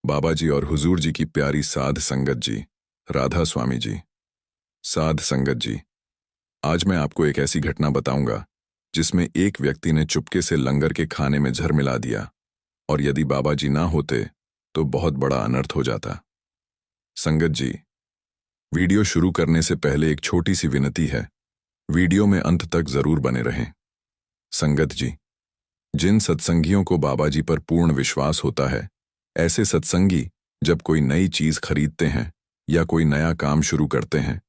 बाबा जी और हुजूर जी की प्यारी साध संगत जी, राधा स्वामी जी। साध संगत जी, आज मैं आपको एक ऐसी घटना बताऊंगा जिसमें एक व्यक्ति ने चुपके से लंगर के खाने में जहर मिला दिया, और यदि बाबा जी ना होते तो बहुत बड़ा अनर्थ हो जाता। संगत जी, वीडियो शुरू करने से पहले एक छोटी सी विनती है, वीडियो में अंत तक जरूर बने रहें। संगत जी, जिन सत्संगियों को बाबा जी पर पूर्ण विश्वास होता है, ऐसे सत्संगी जब कोई नई चीज खरीदते हैं या कोई नया काम शुरू करते हैं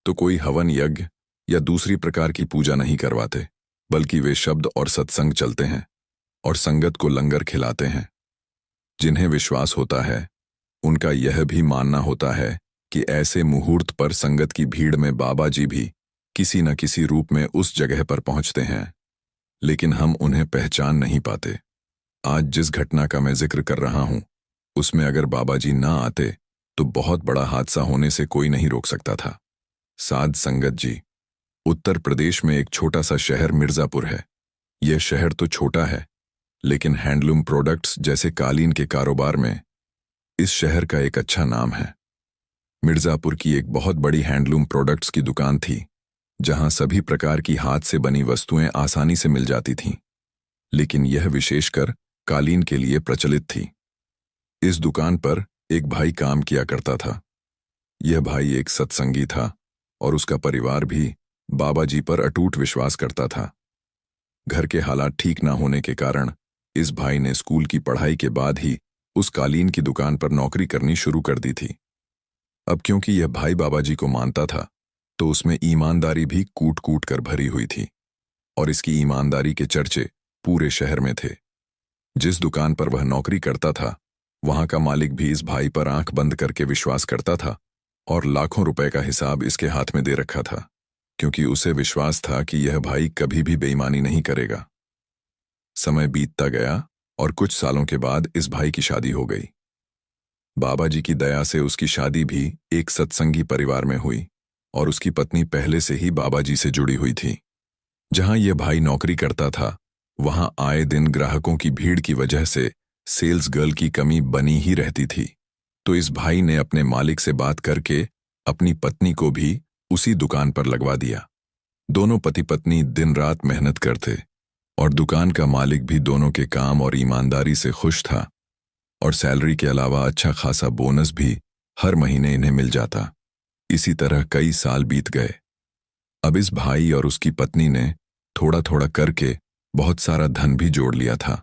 तो कोई हवन यज्ञ या दूसरी प्रकार की पूजा नहीं करवाते, बल्कि वे शब्द और सत्संग चलते हैं और संगत को लंगर खिलाते हैं। जिन्हें विश्वास होता है उनका यह भी मानना होता है कि ऐसे मुहूर्त पर संगत की भीड़ में बाबा जी भी किसी न किसी रूप में उस जगह पर पहुंचते हैं, लेकिन हम उन्हें पहचान नहीं पाते। आज जिस घटना का मैं जिक्र कर रहा हूं उसमें अगर बाबा जी ना आते तो बहुत बड़ा हादसा होने से कोई नहीं रोक सकता था। साध संगत जी, उत्तर प्रदेश में एक छोटा सा शहर मिर्जापुर है। यह शहर तो छोटा है, लेकिन हैंडलूम प्रोडक्ट्स जैसे कालीन के कारोबार में इस शहर का एक अच्छा नाम है। मिर्जापुर की एक बहुत बड़ी हैंडलूम प्रोडक्ट्स की दुकान थी, जहां सभी प्रकार की हाथ से बनी वस्तुएं आसानी से मिल जाती थीं, लेकिन यह विशेषकर कालीन के लिए प्रचलित थी। इस दुकान पर एक भाई काम किया करता था। यह भाई एक सत्संगी था और उसका परिवार भी बाबा जी पर अटूट विश्वास करता था। घर के हालात ठीक ना होने के कारण इस भाई ने स्कूल की पढ़ाई के बाद ही उस कालीन की दुकान पर नौकरी करनी शुरू कर दी थी। अब क्योंकि यह भाई बाबा जी को मानता था तो उसमें ईमानदारी भी कूट कूट कर भरी हुई थी, और इसकी ईमानदारी के चर्चे पूरे शहर में थे। जिस दुकान पर वह नौकरी करता था वहां का मालिक भी इस भाई पर आंख बंद करके विश्वास करता था और लाखों रुपए का हिसाब इसके हाथ में दे रखा था, क्योंकि उसे विश्वास था कि यह भाई कभी भी बेईमानी नहीं करेगा। समय बीतता गया और कुछ सालों के बाद इस भाई की शादी हो गई। बाबा जी की दया से उसकी शादी भी एक सत्संगी परिवार में हुई, और उसकी पत्नी पहले से ही बाबा जी से जुड़ी हुई थी। जहां यह भाई नौकरी करता था वहां आए दिन ग्राहकों की भीड़ की वजह से सेल्स गर्ल की कमी बनी ही रहती थी। तो इस भाई ने अपने मालिक से बात करके अपनी पत्नी को भी उसी दुकान पर लगवा दिया। दोनों पति पत्नी दिन रात मेहनत करते, और दुकान का मालिक भी दोनों के काम और ईमानदारी से खुश था, और सैलरी के अलावा अच्छा खासा बोनस भी हर महीने इन्हें मिल जाता। इसी तरह कई साल बीत गए। अब इस भाई और उसकी पत्नी ने थोड़ा थोड़ा करके बहुत सारा धन भी जोड़ लिया था।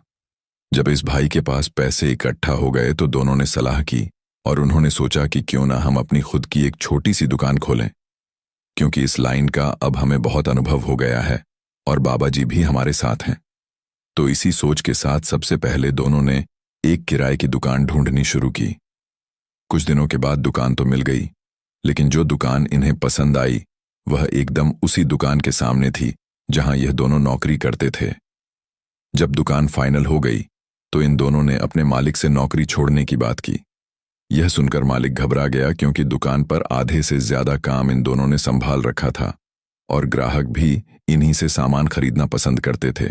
जब इस भाई के पास पैसे इकट्ठा हो गए तो दोनों ने सलाह की और उन्होंने सोचा कि क्यों ना हम अपनी खुद की एक छोटी सी दुकान खोलें, क्योंकि इस लाइन का अब हमें बहुत अनुभव हो गया है और बाबा जी भी हमारे साथ हैं। तो इसी सोच के साथ सबसे पहले दोनों ने एक किराए की दुकान ढूंढनी शुरू की। कुछ दिनों के बाद दुकान तो मिल गई, लेकिन जो दुकान इन्हें पसंद आई वह एकदम उसी दुकान के सामने थी जहां यह दोनों नौकरी करते थे। जब दुकान फाइनल हो गई तो इन दोनों ने अपने मालिक से नौकरी छोड़ने की बात की। यह सुनकर मालिक घबरा गया, क्योंकि दुकान पर आधे से ज्यादा काम इन दोनों ने संभाल रखा था और ग्राहक भी इन्हीं से सामान खरीदना पसंद करते थे।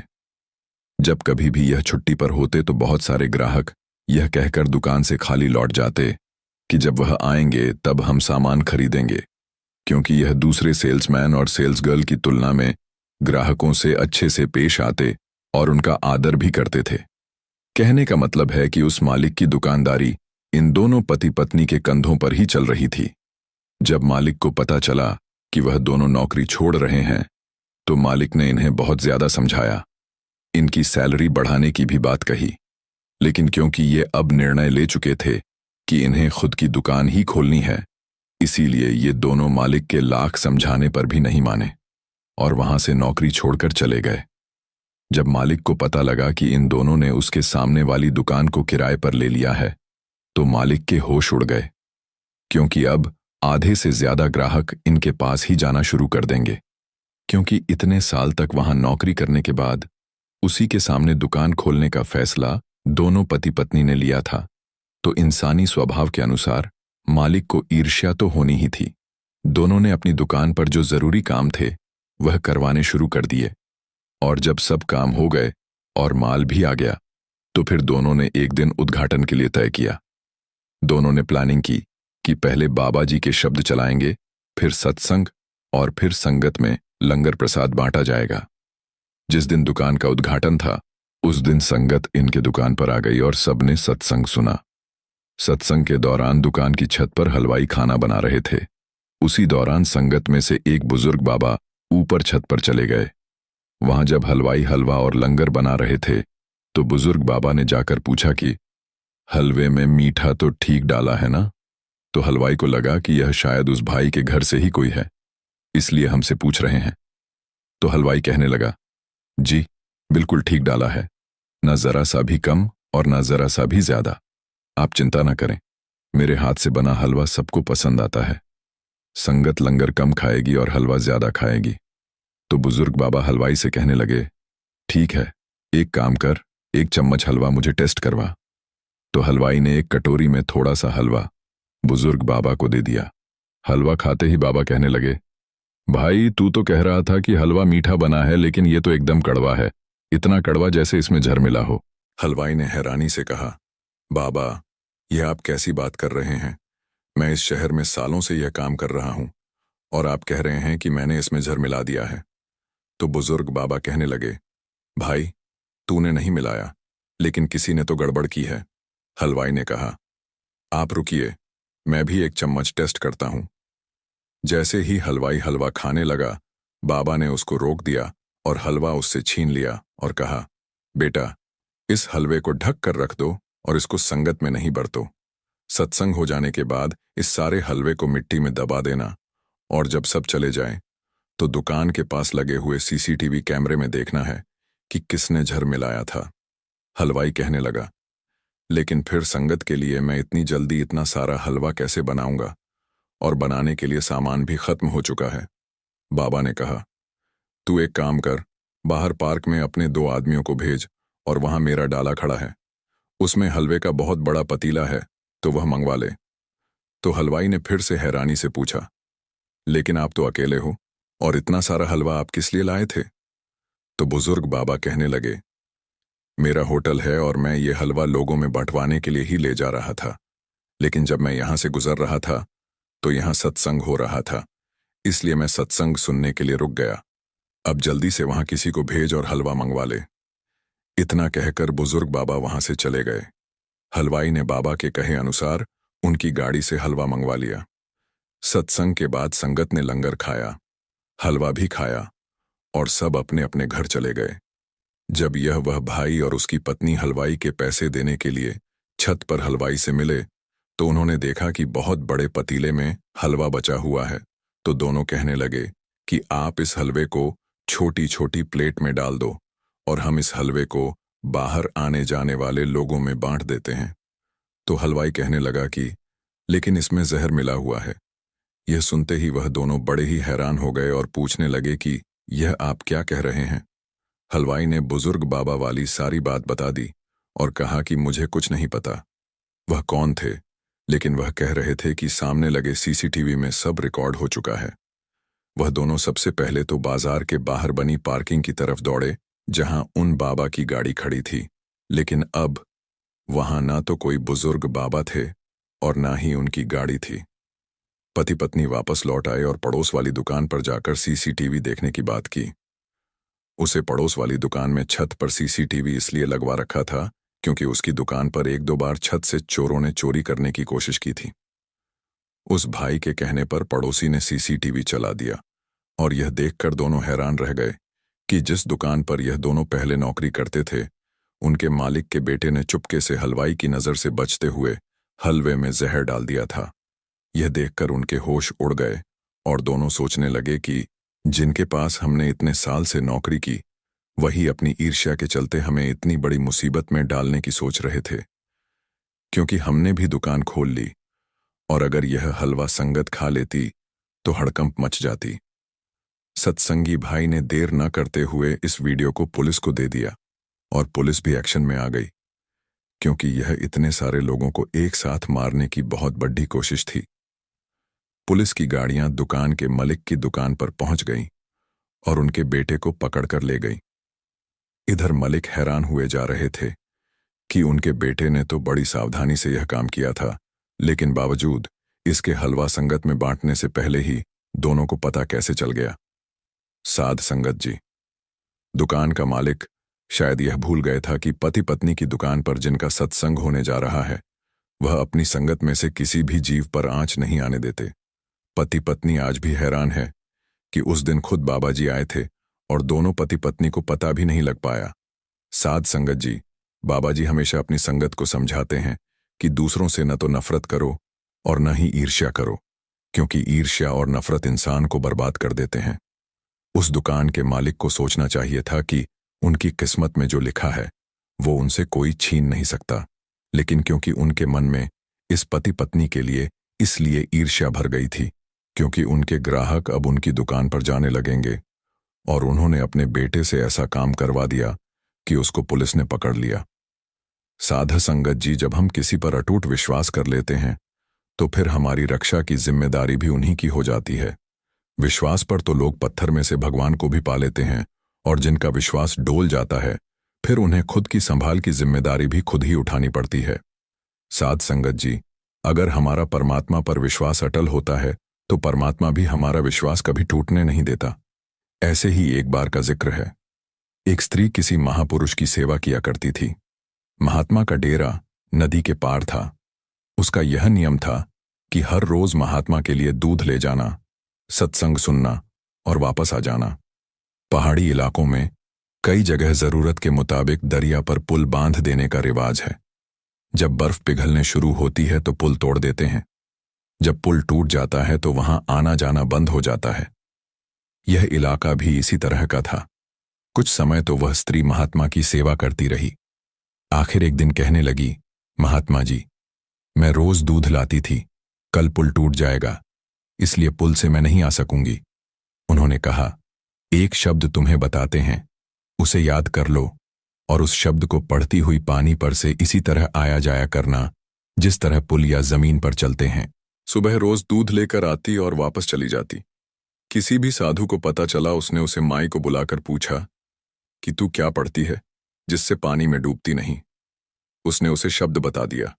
जब कभी भी यह छुट्टी पर होते तो बहुत सारे ग्राहक यह कहकर दुकान से खाली लौट जाते कि जब वह आएंगे तब हम सामान खरीदेंगे, क्योंकि यह दूसरे सेल्समैन और सेल्स गर्ल की तुलना में ग्राहकों से अच्छे से पेश आते और उनका आदर भी करते थे। कहने का मतलब है कि उस मालिक की दुकानदारी इन दोनों पति पत्नी के कंधों पर ही चल रही थी। जब मालिक को पता चला कि वह दोनों नौकरी छोड़ रहे हैं तो मालिक ने इन्हें बहुत ज्यादा समझाया, इनकी सैलरी बढ़ाने की भी बात कही, लेकिन क्योंकि ये अब निर्णय ले चुके थे कि इन्हें खुद की दुकान ही खोलनी है, इसीलिए ये दोनों मालिक के लाख समझाने पर भी नहीं माने और वहां से नौकरी छोड़कर चले गए। जब मालिक को पता लगा कि इन दोनों ने उसके सामने वाली दुकान को किराए पर ले लिया है तो मालिक के होश उड़ गए, क्योंकि अब आधे से ज्यादा ग्राहक इनके पास ही जाना शुरू कर देंगे, क्योंकि इतने साल तक वहां नौकरी करने के बाद उसी के सामने दुकान खोलने का फैसला दोनों पति पत्नी ने लिया था। तो इंसानी स्वभाव के अनुसार मालिक को ईर्ष्या तो होनी ही थी। दोनों ने अपनी दुकान पर जो जरूरी काम थे वह करवाने शुरू कर दिए, और जब सब काम हो गए और माल भी आ गया तो फिर दोनों ने एक दिन उद्घाटन के लिए तय किया। दोनों ने प्लानिंग की कि पहले बाबा जी के शब्द चलाएंगे, फिर सत्संग और फिर संगत में लंगर प्रसाद बांटा जाएगा। जिस दिन दुकान का उद्घाटन था, उस दिन संगत इनके दुकान पर आ गई और सबने सत्संग सुना। सत्संग के दौरान दुकान की छत पर हलवाई खाना बना रहे थे। उसी दौरान संगत में से एक बुजुर्ग बाबा ऊपर छत पर चले गए। वहां जब हलवाई हलवा और लंगर बना रहे थे, तो बुजुर्ग बाबा ने जाकर पूछा कि हलवे में मीठा तो ठीक डाला है ना? तो हलवाई को लगा कि यह शायद उस भाई के घर से ही कोई है, इसलिए हमसे पूछ रहे हैं। तो हलवाई कहने लगा, जी बिल्कुल ठीक डाला है, ना जरा सा भी कम और ना जरा सा भी ज्यादा। आप चिंता ना करें, मेरे हाथ से बना हलवा सबको पसंद आता है। संगत लंगर कम खाएगी और हलवा ज्यादा खाएगी। तो बुजुर्ग बाबा हलवाई से कहने लगे, ठीक है, एक काम कर, एक चम्मच हलवा मुझे टेस्ट करवा। तो हलवाई ने एक कटोरी में थोड़ा सा हलवा बुजुर्ग बाबा को दे दिया। हलवा खाते ही बाबा कहने लगे, भाई तू तो कह रहा था कि हलवा मीठा बना है, लेकिन ये तो एकदम कड़वा है, इतना कड़वा जैसे इसमें जहर मिला हो। हलवाई ने हैरानी से कहा, बाबा यह आप कैसी बात कर रहे हैं? मैं इस शहर में सालों से यह काम कर रहा हूं और आप कह रहे हैं कि मैंने इसमें जहर मिला दिया है। तो बुजुर्ग बाबा कहने लगे, भाई तूने नहीं मिलाया, लेकिन किसी ने तो गड़बड़ की है। हलवाई ने कहा, आप रुकिए, मैं भी एक चम्मच टेस्ट करता हूं। जैसे ही हलवाई हलवा खाने लगा, बाबा ने उसको रोक दिया और हलवा उससे छीन लिया और कहा, बेटा इस हलवे को ढक कर रख दो और इसको संगत में नहीं बरतो। सत्संग हो जाने के बाद इस सारे हलवे को मिट्टी में दबा देना और जब सब चले जाएं, तो दुकान के पास लगे हुए सीसीटीवी कैमरे में देखना है कि किसने जहर मिलाया था। हलवाई कहने लगा, लेकिन फिर संगत के लिए मैं इतनी जल्दी इतना सारा हलवा कैसे बनाऊंगा, और बनाने के लिए सामान भी खत्म हो चुका है। बाबा ने कहा, तू एक काम कर, बाहर पार्क में अपने 2 आदमियों को भेज और वहां मेरा डाला खड़ा है, उसमें हलवे का बहुत बड़ा पतीला है, तो वह मंगवा ले। तो हलवाई ने फिर से हैरानी से पूछा, लेकिन आप तो अकेले हो और इतना सारा हलवा आप किस लिए लाए थे? तो बुजुर्ग बाबा कहने लगे, मेरा होटल है और मैं ये हलवा लोगों में बंटवाने के लिए ही ले जा रहा था, लेकिन जब मैं यहां से गुजर रहा था तो यहां सत्संग हो रहा था, इसलिए मैं सत्संग सुनने के लिए रुक गया। अब जल्दी से वहां किसी को भेज और हलवा मंगवा ले। इतना कहकर बुजुर्ग बाबा वहां से चले गए। हलवाई ने बाबा के कहे अनुसार उनकी गाड़ी से हलवा मंगवा लिया। सत्संग के बाद संगत ने लंगर खाया, हलवा भी खाया और सब अपने अपने घर चले गए। जब वह भाई और उसकी पत्नी हलवाई के पैसे देने के लिए छत पर हलवाई से मिले, तो उन्होंने देखा कि बहुत बड़े पतीले में हलवा बचा हुआ है। तो दोनों कहने लगे कि आप इस हलवे को छोटी छोटी प्लेट में डाल दो और हम इस हलवे को बाहर आने जाने वाले लोगों में बांट देते हैं। तो हलवाई कहने लगा कि लेकिन इसमें जहर मिला हुआ है। यह सुनते ही वह दोनों बड़े ही हैरान हो गए और पूछने लगे कि यह आप क्या कह रहे हैं? हलवाई ने बुजुर्ग बाबा वाली सारी बात बता दी और कहा कि मुझे कुछ नहीं पता वह कौन थे, लेकिन वह कह रहे थे कि सामने लगे सीसीटीवी में सब रिकॉर्ड हो चुका है। वह दोनों सबसे पहले तो बाजार के बाहर बनी पार्किंग की तरफ दौड़े, जहां उन बाबा की गाड़ी खड़ी थी, लेकिन अब वहां ना तो कोई बुजुर्ग बाबा थे और ना ही उनकी गाड़ी थी। पति पत्नी वापस लौट आए और पड़ोस वाली दुकान पर जाकर सीसीटीवी देखने की बात की। उसे पड़ोस वाली दुकान में छत पर सीसीटीवी इसलिए लगवा रखा था क्योंकि उसकी दुकान पर 1-2 बार छत से चोरों ने चोरी करने की कोशिश की थी। उस भाई के कहने पर पड़ोसी ने सीसीटीवी चला दिया और यह देखकर दोनों हैरान रह गए कि जिस दुकान पर यह दोनों पहले नौकरी करते थे, उनके मालिक के बेटे ने चुपके से हलवाई की नजर से बचते हुए हलवे में जहर डाल दिया था। यह देखकर उनके होश उड़ गए और दोनों सोचने लगे कि जिनके पास हमने इतने साल से नौकरी की, वही अपनी ईर्ष्या के चलते हमें इतनी बड़ी मुसीबत में डालने की सोच रहे थे, क्योंकि हमने भी दुकान खोल ली और अगर यह हलवा संगत खा लेती तो हड़कंप मच जाती। सत्संगी भाई ने देर न करते हुए इस वीडियो को पुलिस को दे दिया और पुलिस भी एक्शन में आ गई, क्योंकि यह इतने सारे लोगों को एक साथ मारने की बहुत बड़ी कोशिश थी। पुलिस की गाड़ियां दुकान के मालिक की दुकान पर पहुंच गईं और उनके बेटे को पकड़कर ले गई। इधर मलिक हैरान हुए जा रहे थे कि उनके बेटे ने तो बड़ी सावधानी से यह काम किया था, लेकिन बावजूद इसके हलवा संगत में बांटने से पहले ही दोनों को पता कैसे चल गया। साध संगत जी। दुकान का मालिक शायद यह भूल गए था कि पति पत्नी की दुकान पर जिनका सत्संग होने जा रहा है वह अपनी संगत में से किसी भी जीव पर आंच नहीं आने देते। पति पत्नी आज भी हैरान है कि उस दिन खुद बाबा जी आए थे और दोनों पति पत्नी को पता भी नहीं लग पाया। साध संगत जी। बाबा जी हमेशा अपनी संगत को समझाते हैं कि दूसरों से न तो नफरत करो और न ही ईर्ष्या करो, क्योंकि ईर्ष्या और नफरत इंसान को बर्बाद कर देते हैं। उस दुकान के मालिक को सोचना चाहिए था कि उनकी किस्मत में जो लिखा है वो उनसे कोई छीन नहीं सकता, लेकिन क्योंकि उनके मन में इस पति पत्नी के लिए इसलिए ईर्ष्या भर गई थी क्योंकि उनके ग्राहक अब उनकी दुकान पर जाने लगेंगे, और उन्होंने अपने बेटे से ऐसा काम करवा दिया कि उसको पुलिस ने पकड़ लिया। साध संगत जी, जब हम किसी पर अटूट विश्वास कर लेते हैं तो फिर हमारी रक्षा की जिम्मेदारी भी उन्हीं की हो जाती है। विश्वास पर तो लोग पत्थर में से भगवान को भी पा लेते हैं, और जिनका विश्वास डोल जाता है फिर उन्हें खुद की संभाल की जिम्मेदारी भी खुद ही उठानी पड़ती है। साध संगत जी, अगर हमारा परमात्मा पर विश्वास अटल होता है तो परमात्मा भी हमारा विश्वास कभी टूटने नहीं देता। ऐसे ही एक बार का जिक्र है। एक स्त्री किसी महापुरुष की सेवा किया करती थी। महात्मा का डेरा नदी के पार था। उसका यह नियम था कि हर रोज महात्मा के लिए दूध ले जाना, सत्संग सुनना और वापस आ जाना। पहाड़ी इलाकों में कई जगह जरूरत के मुताबिक दरिया पर पुल बांध देने का रिवाज है। जब बर्फ पिघलने शुरू होती है तो पुल तोड़ देते हैं। जब पुल टूट जाता है तो वहां आना जाना बंद हो जाता है। यह इलाका भी इसी तरह का था। कुछ समय तो वह स्त्री महात्मा की सेवा करती रही। आखिर एक दिन कहने लगी, महात्मा जी, मैं रोज दूध लाती थी, कल पुल टूट जाएगा, इसलिए पुल से मैं नहीं आ सकूंगी। उन्होंने कहा, एक शब्द तुम्हें बताते हैं, उसे याद कर लो और उस शब्द को पढ़ती हुई पानी पर से इसी तरह आया जाया करना जिस तरह पुल या जमीन पर चलते हैं। सुबह रोज दूध लेकर आती और वापस चली जाती। किसी भी साधु को पता चला, उसने उसे माई को बुलाकर पूछा कि तू क्या पढ़ती है जिससे पानी में डूबती नहीं। उसने उसे शब्द बता दिया।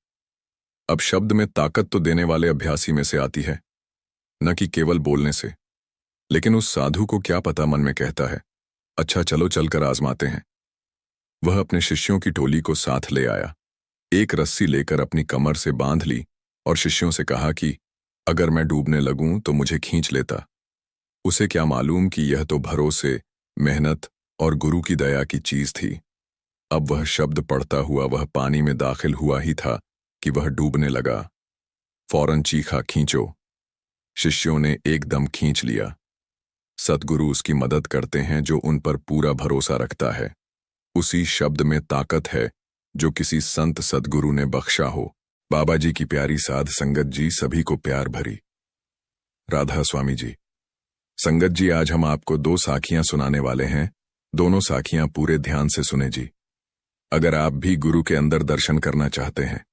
अब शब्द में ताकत तो देने वाले अभ्यासी में से आती है, न कि केवल बोलने से। लेकिन उस साधु को क्या पता मन में कहता है, अच्छा चलो चलकर आजमाते हैं। वह अपने शिष्यों की टोली को साथ ले आया। एक रस्सी लेकर अपनी कमर से बांध ली और शिष्यों से कहा कि अगर मैं डूबने लगूं तो मुझे खींच लेता। उसे क्या मालूम कि यह तो भरोसे, मेहनत और गुरु की दया की चीज थी। अब वह शब्द पढ़ता हुआ वह पानी में दाखिल हुआ ही था कि वह डूबने लगा। फौरन चीखा, खींचो। शिष्यों ने एकदम खींच लिया। सद्गुरु उसकी मदद करते हैं जो उन पर पूरा भरोसा रखता है। उसी शब्द में ताकत है जो किसी संत सद्गुरु ने बख्शा हो। बाबा जी की प्यारी साध संगत जी, सभी को प्यार भरी राधा स्वामी जी। संगत जी, आज हम आपको 2 साखियां सुनाने वाले हैं। दोनों साखियां पूरे ध्यान से सुने जी, अगर आप भी गुरु के अंदर दर्शन करना चाहते हैं।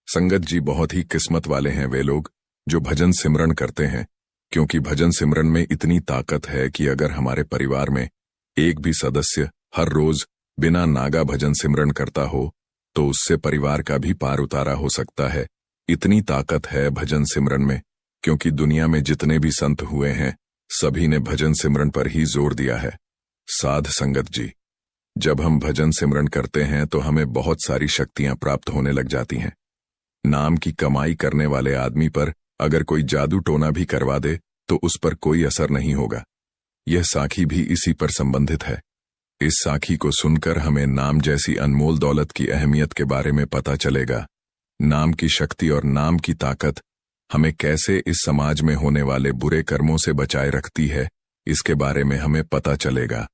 संगत जी, बहुत ही किस्मत वाले हैं वे लोग जो भजन सिमरन करते हैं, क्योंकि भजन सिमरन में इतनी ताकत है कि अगर हमारे परिवार में एक भी सदस्य हर रोज बिना नागा भजन सिमरन करता हो तो उससे परिवार का भी पार उतारा हो सकता है। इतनी ताकत है भजन सिमरन में, क्योंकि दुनिया में जितने भी संत हुए हैं सभी ने भजन सिमरन पर ही जोर दिया है। साध संगत जी, जब हम भजन सिमरन करते हैं तो हमें बहुत सारी शक्तियां प्राप्त होने लग जाती हैं। नाम की कमाई करने वाले आदमी पर अगर कोई जादू टोना भी करवा दे तो उस पर कोई असर नहीं होगा। यह साखी भी इसी पर संबंधित है। इस साखी को सुनकर हमें नाम जैसी अनमोल दौलत की अहमियत के बारे में पता चलेगा। नाम की शक्ति और नाम की ताकत हमें कैसे इस समाज में होने वाले बुरे कर्मों से बचाए रखती है, इसके बारे में हमें पता चलेगा।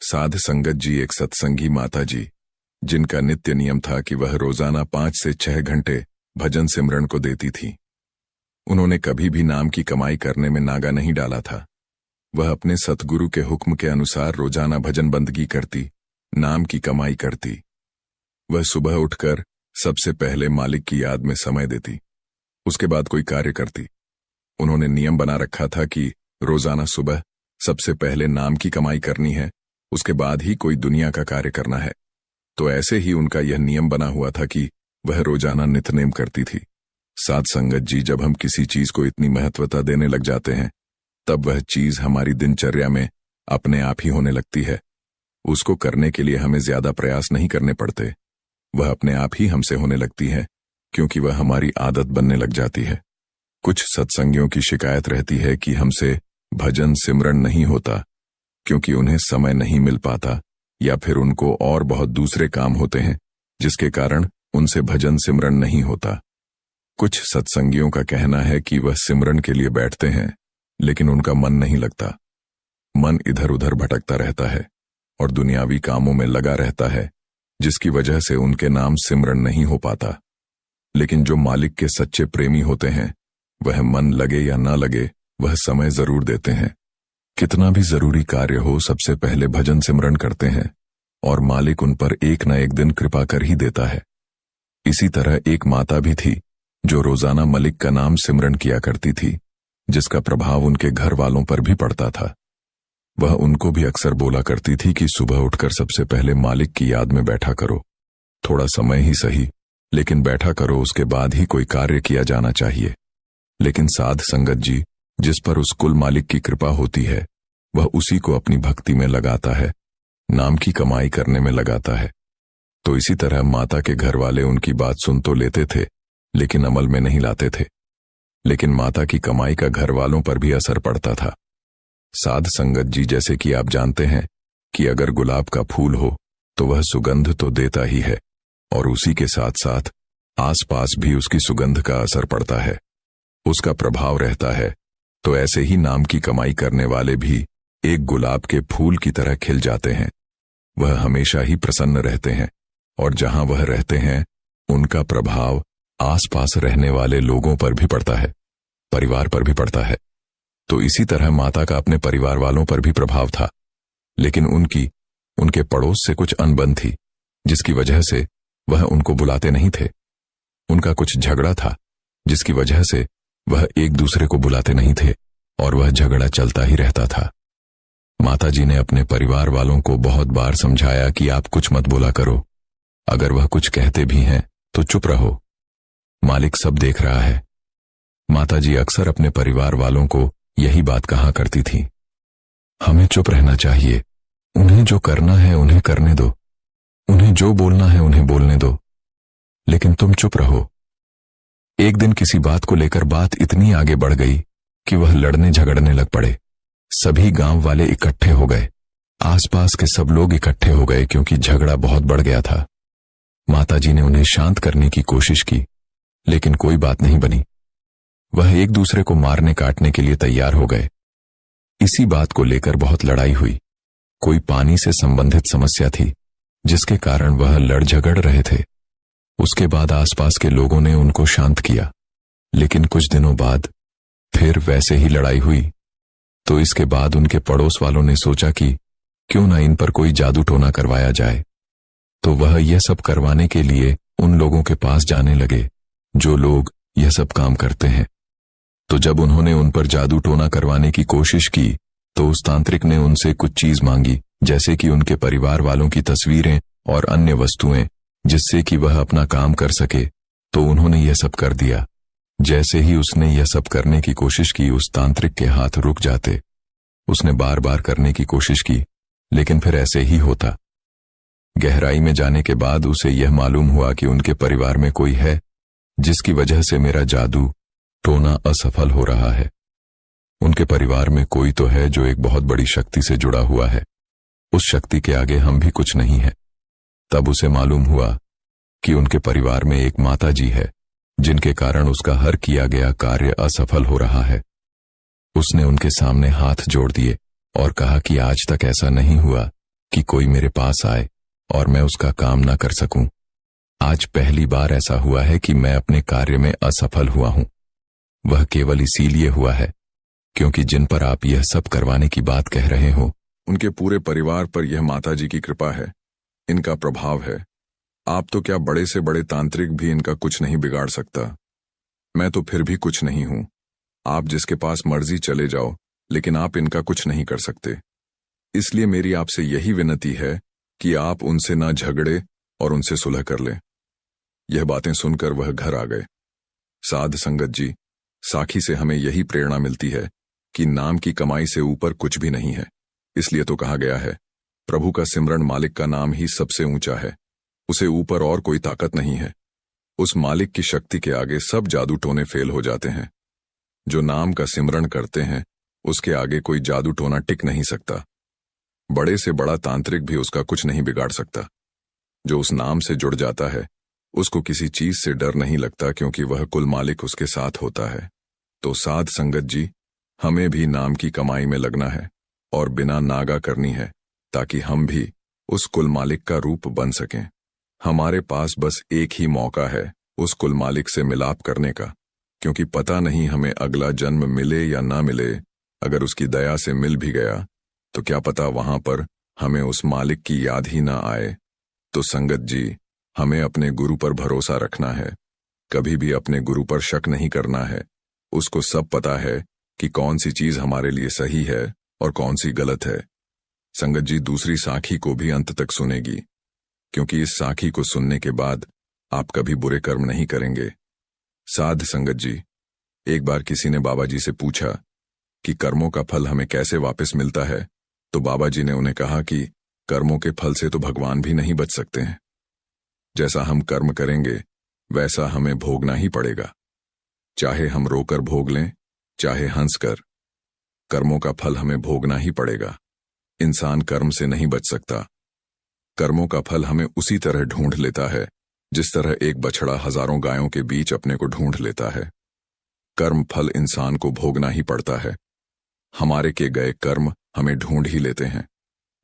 साध संगत जी एक सत्संगी माता जी, जिनका नित्य नियम था कि वह रोजाना 5 से 6 घंटे भजन सिमरन को देती थी। उन्होंने कभी भी नाम की कमाई करने में नागा नहीं डाला था। वह अपने सतगुरु के हुक्म के अनुसार रोजाना भजन बंदगी करती, नाम की कमाई करती। वह सुबह उठकर सबसे पहले मालिक की याद में समय देती, उसके बाद कोई कार्य करती। उन्होंने नियम बना रखा था कि रोजाना सुबह सबसे पहले नाम की कमाई करनी है, उसके बाद ही कोई दुनिया का कार्य करना है। तो ऐसे ही उनका यह नियम बना हुआ था कि वह रोजाना नित्यनेम करती थी। साध संगत जी, जब हम किसी चीज को इतनी महत्वता देने लग जाते हैं तब वह चीज हमारी दिनचर्या में अपने आप ही होने लगती है। उसको करने के लिए हमें ज्यादा प्रयास नहीं करने पड़ते, वह अपने आप ही हमसे होने लगती है क्योंकि वह हमारी आदत बनने लग जाती है। कुछ सत्संगियों की शिकायत रहती है कि हमसे भजन सिमरन नहीं होता क्योंकि उन्हें समय नहीं मिल पाता या फिर उनको और बहुत दूसरे काम होते हैं जिसके कारण उनसे भजन सिमरन नहीं होता। कुछ सत्संगियों का कहना है कि वह सिमरन के लिए बैठते हैं लेकिन उनका मन नहीं लगता, मन इधर उधर भटकता रहता है और दुनियावी कामों में लगा रहता है जिसकी वजह से उनके नाम सिमरन नहीं हो पाता। लेकिन जो मालिक के सच्चे प्रेमी होते हैं वह मन लगे या ना लगे वह समय जरूर देते हैं। कितना भी जरूरी कार्य हो सबसे पहले भजन सिमरन करते हैं और मालिक उन पर एक न एक दिन कृपा कर ही देता है। इसी तरह एक माता भी थी जो रोजाना मलिक का नाम सिमरन किया करती थी जिसका प्रभाव उनके घर वालों पर भी पड़ता था। वह उनको भी अक्सर बोला करती थी कि सुबह उठकर सबसे पहले मालिक की याद में बैठा करो, थोड़ा समय ही सही लेकिन बैठा करो, उसके बाद ही कोई कार्य किया जाना चाहिए। लेकिन साध संगत जी, जिस पर उस कुल मालिक की कृपा होती है वह उसी को अपनी भक्ति में लगाता है, नाम की कमाई करने में लगाता है। तो इसी तरह माता के घर वाले उनकी बात सुन तो लेते थे लेकिन अमल में नहीं लाते थे। लेकिन माता की कमाई का घर वालों पर भी असर पड़ता था। साध संगत जी, जैसे कि आप जानते हैं कि अगर गुलाब का फूल हो तो वह सुगंध तो देता ही है और उसी के साथ साथ आसपास भी उसकी सुगंध का असर पड़ता है, उसका प्रभाव रहता है। तो ऐसे ही नाम की कमाई करने वाले भी एक गुलाब के फूल की तरह खिल जाते हैं। वह हमेशा ही प्रसन्न रहते हैं और जहां वह रहते हैं उनका प्रभाव आसपास रहने वाले लोगों पर भी पड़ता है, परिवार पर भी पड़ता है। तो इसी तरह माता का अपने परिवार वालों पर भी प्रभाव था, लेकिन उनके पड़ोस से कुछ अनबन थी जिसकी वजह से वह उनको बुलाते नहीं थे। उनका कुछ झगड़ा था जिसकी वजह से वह एक दूसरे को बुलाते नहीं थे और वह झगड़ा चलता ही रहता था। माता जी ने अपने परिवार वालों को बहुत बार समझाया कि आप कुछ मत बोला करो, अगर वह कुछ कहते भी हैं तो चुप रहो, मालिक सब देख रहा है। माता जी अक्सर अपने परिवार वालों को यही बात कहा करती थी, हमें चुप रहना चाहिए, उन्हें जो करना है उन्हें करने दो, उन्हें जो बोलना है उन्हें बोलने दो, लेकिन तुम चुप रहो। एक दिन किसी बात को लेकर बात इतनी आगे बढ़ गई कि वह लड़ने झगड़ने लग पड़े। सभी गांव वाले इकट्ठे हो गए, आसपास के सब लोग इकट्ठे हो गए क्योंकि झगड़ा बहुत बढ़ गया था। माताजी ने उन्हें शांत करने की कोशिश की लेकिन कोई बात नहीं बनी। वह एक दूसरे को मारने काटने के लिए तैयार हो गए। इसी बात को लेकर बहुत लड़ाई हुई। कोई पानी से संबंधित समस्या थी जिसके कारण वह लड़ झगड़ रहे थे। उसके बाद आसपास के लोगों ने उनको शांत किया, लेकिन कुछ दिनों बाद फिर वैसे ही लड़ाई हुई। तो इसके बाद उनके पड़ोस वालों ने सोचा कि क्यों ना इन पर कोई जादू टोना करवाया जाए। तो वह यह सब करवाने के लिए उन लोगों के पास जाने लगे जो लोग यह सब काम करते हैं। तो जब उन्होंने उन पर जादू टोना करवाने की कोशिश की तो उस तांत्रिक ने उनसे कुछ चीज मांगी, जैसे कि उनके परिवार वालों की तस्वीरें और अन्य वस्तुएं, जिससे कि वह अपना काम कर सके। तो उन्होंने यह सब कर दिया। जैसे ही उसने यह सब करने की कोशिश की उस तांत्रिक के हाथ रुक जाते। उसने बार बार करने की कोशिश की लेकिन फिर ऐसे ही होता। गहराई में जाने के बाद उसे यह मालूम हुआ कि उनके परिवार में कोई है जिसकी वजह से मेरा जादू टोना असफल हो रहा है। उनके परिवार में कोई तो है जो एक बहुत बड़ी शक्ति से जुड़ा हुआ है, उस शक्ति के आगे हम भी कुछ नहीं है। तब उसे मालूम हुआ कि उनके परिवार में एक माता जी है जिनके कारण उसका हर किया गया कार्य असफल हो रहा है। उसने उनके सामने हाथ जोड़ दिए और कहा कि आज तक ऐसा नहीं हुआ कि कोई मेरे पास आए और मैं उसका काम ना कर सकूं। आज पहली बार ऐसा हुआ है कि मैं अपने कार्य में असफल हुआ हूं। वह केवल इसीलिए हुआ है क्योंकि जिन पर आप यह सब करवाने की बात कह रहे हो उनके पूरे परिवार पर यह माताजी की कृपा है, इनका प्रभाव है। आप तो क्या बड़े से बड़े तांत्रिक भी इनका कुछ नहीं बिगाड़ सकता। मैं तो फिर भी कुछ नहीं हूं। आप जिसके पास मर्जी चले जाओ लेकिन आप इनका कुछ नहीं कर सकते। इसलिए मेरी आपसे यही विनती है कि आप उनसे ना झगड़े और उनसे सुलह कर लें। यह बातें सुनकर वह घर आ गए। साध संगत जी, साखी से हमें यही प्रेरणा मिलती है कि नाम की कमाई से ऊपर कुछ भी नहीं है। इसलिए तो कहा गया है, प्रभु का सिमरन मालिक का नाम ही सबसे ऊंचा है, उसे ऊपर और कोई ताकत नहीं है। उस मालिक की शक्ति के आगे सब जादू टोने फेल हो जाते हैं। जो नाम का सिमरन करते हैं उसके आगे कोई जादू टोना टिक नहीं सकता। बड़े से बड़ा तांत्रिक भी उसका कुछ नहीं बिगाड़ सकता। जो उस नाम से जुड़ जाता है उसको किसी चीज से डर नहीं लगता, क्योंकि वह कुल मालिक उसके साथ होता है। तो साध संगत जी, हमें भी नाम की कमाई में लगना है और बिना नागा करनी है, ताकि हम भी उस कुल मालिक का रूप बन सकें। हमारे पास बस एक ही मौका है उस कुल मालिक से मिलाप करने का, क्योंकि पता नहीं हमें अगला जन्म मिले या ना मिले। अगर उसकी दया से मिल भी गया तो क्या पता वहां पर हमें उस मालिक की याद ही ना आए। तो संगत जी, हमें अपने गुरु पर भरोसा रखना है, कभी भी अपने गुरु पर शक नहीं करना है। उसको सब पता है कि कौन सी चीज हमारे लिए सही है और कौन सी गलत है। संगत जी, दूसरी साखी को भी अंत तक सुनेगी, क्योंकि इस साखी को सुनने के बाद आप कभी बुरे कर्म नहीं करेंगे। साध संगत जी, एक बार किसी ने बाबा जी से पूछा कि कर्मों का फल हमें कैसे वापस मिलता है, तो बाबा जी ने उन्हें कहा कि कर्मों के फल से तो भगवान भी नहीं बच सकते हैं। जैसा हम कर्म करेंगे वैसा हमें भोगना ही पड़ेगा, चाहे हम रोकर भोग लें चाहे हंसकर। कर्मों का फल हमें भोगना ही पड़ेगा। इंसान कर्म से नहीं बच सकता। कर्मों का फल हमें उसी तरह ढूंढ लेता है जिस तरह एक बछड़ा हजारों गायों के बीच अपने को ढूंढ लेता है। कर्म फल इंसान को भोगना ही पड़ता है। हमारे के गए कर्म हमें ढूंढ ही लेते हैं,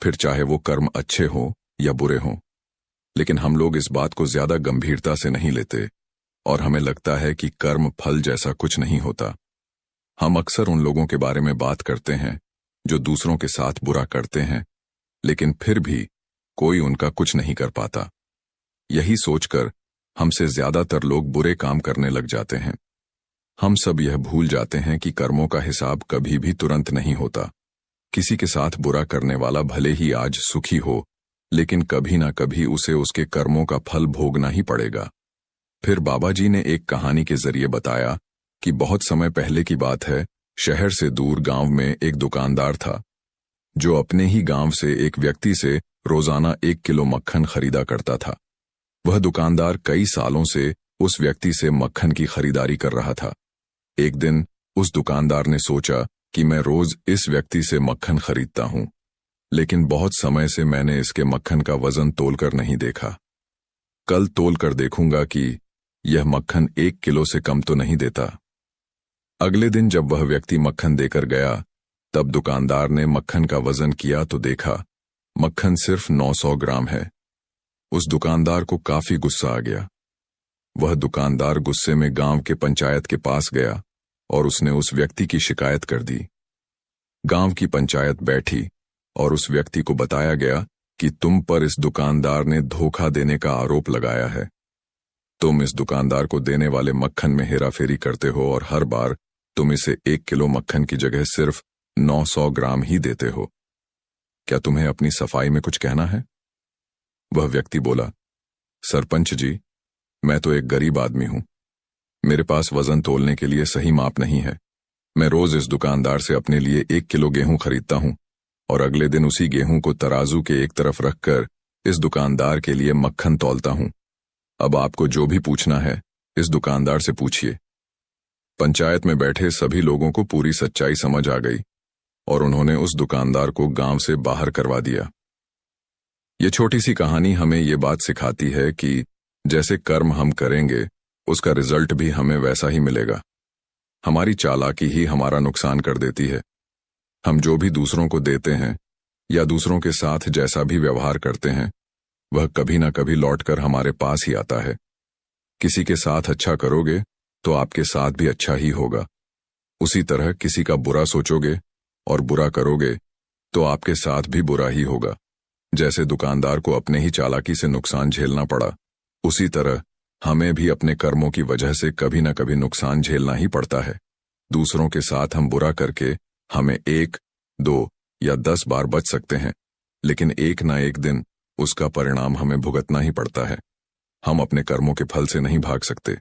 फिर चाहे वो कर्म अच्छे हों या बुरे हों। लेकिन हम लोग इस बात को ज्यादा गंभीरता से नहीं लेते और हमें लगता है कि कर्म फल जैसा कुछ नहीं होता। हम अक्सर उन लोगों के बारे में बात करते हैं जो दूसरों के साथ बुरा करते हैं, लेकिन फिर भी कोई उनका कुछ नहीं कर पाता। यही सोचकर हमसे ज्यादातर लोग बुरे काम करने लग जाते हैं। हम सब यह भूल जाते हैं कि कर्मों का हिसाब कभी भी तुरंत नहीं होता। किसी के साथ बुरा करने वाला भले ही आज सुखी हो, लेकिन कभी ना कभी उसे उसके कर्मों का फल भोगना ही पड़ेगा। फिर बाबा जी ने एक कहानी के जरिए बताया कि बहुत समय पहले की बात है, शहर से दूर गांव में एक दुकानदार था जो अपने ही गांव से एक व्यक्ति से रोजाना 1 किलो मक्खन खरीदा करता था। वह दुकानदार कई सालों से उस व्यक्ति से मक्खन की खरीदारी कर रहा था। एक दिन उस दुकानदार ने सोचा कि मैं रोज इस व्यक्ति से मक्खन खरीदता हूं, लेकिन बहुत समय से मैंने इसके मक्खन का वजन तोलकर नहीं देखा। कल तोल कर देखूंगा कि यह मक्खन 1 किलो से कम तो नहीं देता। अगले दिन जब वह व्यक्ति मक्खन देकर गया, तब दुकानदार ने मक्खन का वजन किया तो देखा मक्खन सिर्फ 900 ग्राम है। उस दुकानदार को काफी गुस्सा आ गया। वह दुकानदार गुस्से में गांव के पंचायत के पास गया और उसने उस व्यक्ति की शिकायत कर दी। गांव की पंचायत बैठी और उस व्यक्ति को बताया गया कि तुम पर इस दुकानदार ने धोखा देने का आरोप लगाया है। तुम इस दुकानदार को देने वाले मक्खन में हेराफेरी करते हो और हर बार तुम इसे 1 किलो मक्खन की जगह सिर्फ 900 ग्राम ही देते हो। क्या तुम्हें अपनी सफाई में कुछ कहना है? वह व्यक्ति बोला, सरपंच जी, मैं तो एक गरीब आदमी हूं। मेरे पास वजन तोलने के लिए सही माप नहीं है। मैं रोज इस दुकानदार से अपने लिए 1 किलो गेहूं खरीदता हूं और अगले दिन उसी गेहूं को तराजू के एक तरफ रखकर इस दुकानदार के लिए मक्खन तौलता हूं। अब आपको जो भी पूछना है इस दुकानदार से पूछिए। पंचायत में बैठे सभी लोगों को पूरी सच्चाई समझ आ गई और उन्होंने उस दुकानदार को गांव से बाहर करवा दिया। ये छोटी सी कहानी हमें ये बात सिखाती है कि जैसे कर्म हम करेंगे उसका रिजल्ट भी हमें वैसा ही मिलेगा। हमारी चालाकी ही हमारा नुकसान कर देती है। हम जो भी दूसरों को देते हैं या दूसरों के साथ जैसा भी व्यवहार करते हैं वह कभी ना कभी लौटकर हमारे पास ही आता है। किसी के साथ अच्छा करोगे तो आपके साथ भी अच्छा ही होगा। उसी तरह किसी का बुरा सोचोगे और बुरा करोगे तो आपके साथ भी बुरा ही होगा। जैसे दुकानदार को अपने ही चालाकी से नुकसान झेलना पड़ा, उसी तरह हमें भी अपने कर्मों की वजह से कभी ना कभी नुकसान झेलना ही पड़ता है। दूसरों के साथ हम बुरा करके हमें 1, 2 या 10 बार बच सकते हैं, लेकिन एक ना एक दिन उसका परिणाम हमें भुगतना ही पड़ता है। हम अपने कर्मों के फल से नहीं भाग सकते।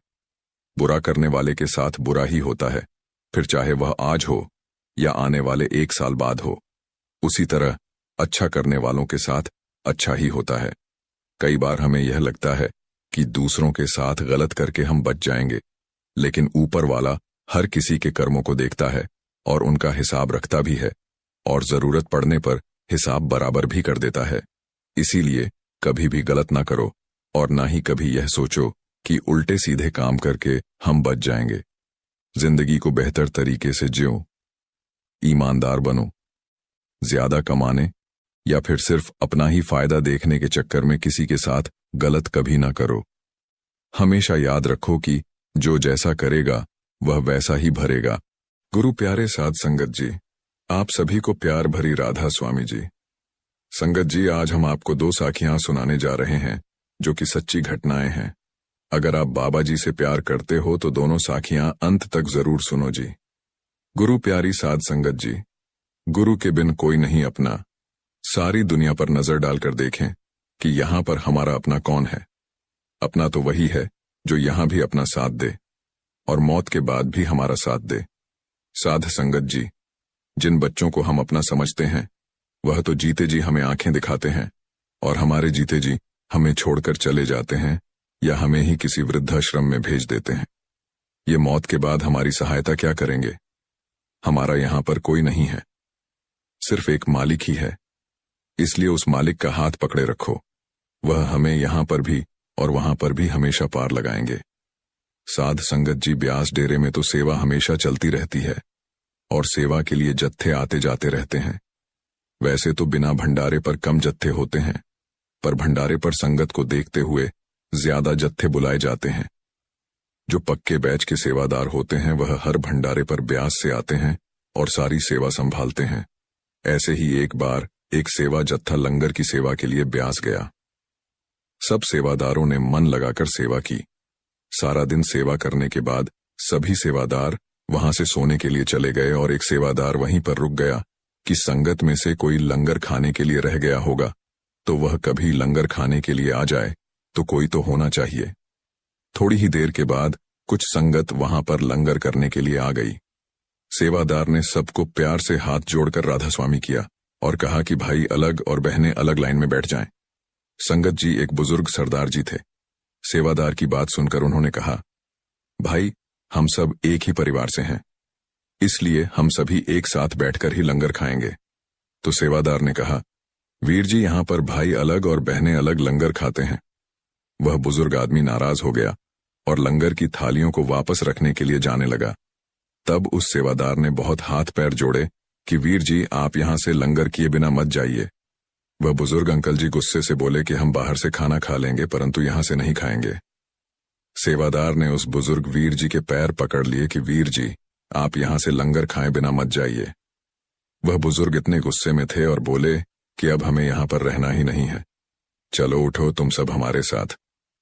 बुरा करने वाले के साथ बुरा ही होता है, फिर चाहे वह आज हो या आने वाले 1 साल बाद हो। उसी तरह अच्छा करने वालों के साथ अच्छा ही होता है। कई बार हमें यह लगता है कि दूसरों के साथ गलत करके हम बच जाएंगे, लेकिन ऊपर वाला हर किसी के कर्मों को देखता है और उनका हिसाब रखता भी है, और जरूरत पड़ने पर हिसाब बराबर भी कर देता है। इसीलिए कभी भी गलत ना करो और ना ही कभी यह सोचो कि उल्टे सीधे काम करके हम बच जाएंगे। जिंदगी को बेहतर तरीके से जियो, ईमानदार बनो। ज्यादा कमाने या फिर सिर्फ अपना ही फायदा देखने के चक्कर में किसी के साथ गलत कभी ना करो। हमेशा याद रखो कि जो जैसा करेगा वह वैसा ही भरेगा। गुरु प्यारे साध संगत जी, आप सभी को प्यार भरी राधा स्वामी जी। संगत जी, आज हम आपको 2 साखियां सुनाने जा रहे हैं जो कि सच्ची घटनाएं हैं। अगर आप बाबा जी से प्यार करते हो तो दोनों साखियां अंत तक जरूर सुनो जी। गुरु प्यारी साध संगत जी, गुरु के बिन कोई नहीं अपना। सारी दुनिया पर नजर डालकर देखें कि यहां पर हमारा अपना कौन है। अपना तो वही है जो यहां भी अपना साथ दे और मौत के बाद भी हमारा साथ दे। साध संगत जी, जिन बच्चों को हम अपना समझते हैं वह तो जीते जी हमें आंखें दिखाते हैं और हमारे जीते जी हमें छोड़कर चले जाते हैं या हमें ही किसी वृद्धाश्रम में भेज देते हैं। ये मौत के बाद हमारी सहायता क्या करेंगे? हमारा यहां पर कोई नहीं है, सिर्फ एक मालिक ही है। इसलिए उस मालिक का हाथ पकड़े रखो, वह हमें यहां पर भी और वहां पर भी हमेशा पार लगाएंगे। साध संगत जी, ब्यास डेरे में तो सेवा हमेशा चलती रहती है और सेवा के लिए जत्थे आते जाते रहते हैं। वैसे तो बिना भंडारे पर कम जत्थे होते हैं, पर भंडारे पर संगत को देखते हुए ज्यादा जत्थे बुलाए जाते हैं। जो पक्के बैच के सेवादार होते हैं वह हर भंडारे पर ब्यास से आते हैं और सारी सेवा संभालते हैं। ऐसे ही एक बार एक सेवा जत्था लंगर की सेवा के लिए ब्यास गया। सब सेवादारों ने मन लगाकर सेवा की। सारा दिन सेवा करने के बाद सभी सेवादार वहां से सोने के लिए चले गए और एक सेवादार वहीं पर रुक गया कि संगत में से कोई लंगर खाने के लिए रह गया होगा तो वह कभी लंगर खाने के लिए आ जाए, तो कोई तो होना चाहिए। थोड़ी ही देर के बाद कुछ संगत वहां पर लंगर करने के लिए आ गई। सेवादार ने सबको प्यार से हाथ जोड़कर राधा स्वामी किया और कहा कि भाई अलग और बहनें अलग लाइन में बैठ जाएं। संगत जी एक बुजुर्ग सरदार जी थे। सेवादार की बात सुनकर उन्होंने कहा, भाई हम सब एक ही परिवार से हैं, इसलिए हम सभी एक साथ बैठकर ही लंगर खाएंगे। तो सेवादार ने कहा, वीर जी यहां पर भाई अलग और बहनें अलग लंगर खाते हैं। वह बुजुर्ग आदमी नाराज हो गया और लंगर की थालियों को वापस रखने के लिए जाने लगा। तब उस सेवादार ने बहुत हाथ पैर जोड़े कि वीर जी आप यहां से लंगर किए बिना मत जाइए। वह बुजुर्ग अंकल जी गुस्से से बोले कि हम बाहर से खाना खा लेंगे परंतु यहां से नहीं खाएंगे। सेवादार ने उस बुजुर्ग वीर जी के पैर पकड़ लिए कि वीर जी आप यहां से लंगर खाए बिना मत जाइए। वह बुजुर्ग इतने गुस्से में थे और बोले कि अब हमें यहां पर रहना ही नहीं है, चलो उठो तुम सब हमारे साथ,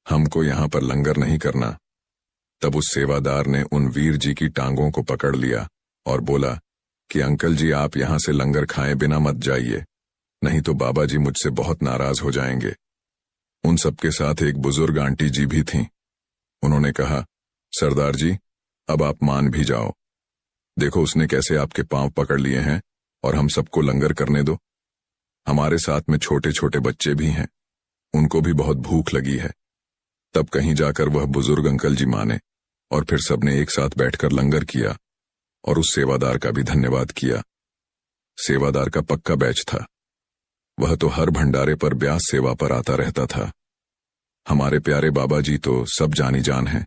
हमको यहां पर लंगर नहीं करना। तब उस सेवादार ने उन वीर जी की टांगों को पकड़ लिया और बोला कि अंकल जी आप यहां से लंगर खाए बिना मत जाइए, नहीं तो बाबा जी मुझसे बहुत नाराज हो जाएंगे। उन सबके साथ एक बुजुर्ग आंटी जी भी थीं। उन्होंने कहा, सरदार जी अब आप मान भी जाओ, देखो उसने कैसे आपके पांव पकड़ लिए हैं और हम सबको लंगर करने दो। हमारे साथ में छोटे छोटे बच्चे भी हैं, उनको भी बहुत भूख लगी है। तब कहीं जाकर वह बुजुर्ग अंकल जी माने और फिर सबने एक साथ बैठकर लंगर किया और उस सेवादार का भी धन्यवाद किया। सेवादार का पक्का बैच था, वह तो हर भंडारे पर ब्यास सेवा पर आता रहता था। हमारे प्यारे बाबा जी तो सब जानी जान हैं,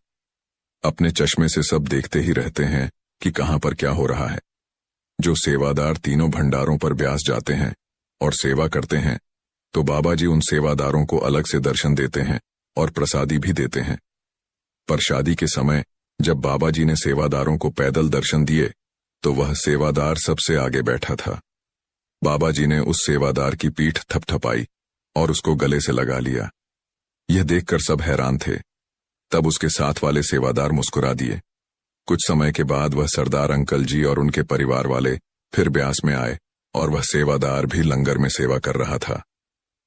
अपने चश्मे से सब देखते ही रहते हैं कि कहां पर क्या हो रहा है। जो सेवादार तीनों भंडारों पर ब्यास जाते हैं और सेवा करते हैं तो बाबा जी उन सेवादारों को अलग से दर्शन देते हैं और प्रसादी भी देते हैं। पर शादी के समय जब बाबा जी ने सेवादारों को पैदल दर्शन दिए तो वह सेवादार सबसे आगे बैठा था। बाबा जी ने उस सेवादार की पीठ थपथपाई और उसको गले से लगा लिया। यह देखकर सब हैरान थे। तब उसके साथ वाले सेवादार मुस्कुरा दिए। कुछ समय के बाद वह सरदार अंकल जी और उनके परिवार वाले फिर ब्यास में आए और वह सेवादार भी लंगर में सेवा कर रहा था।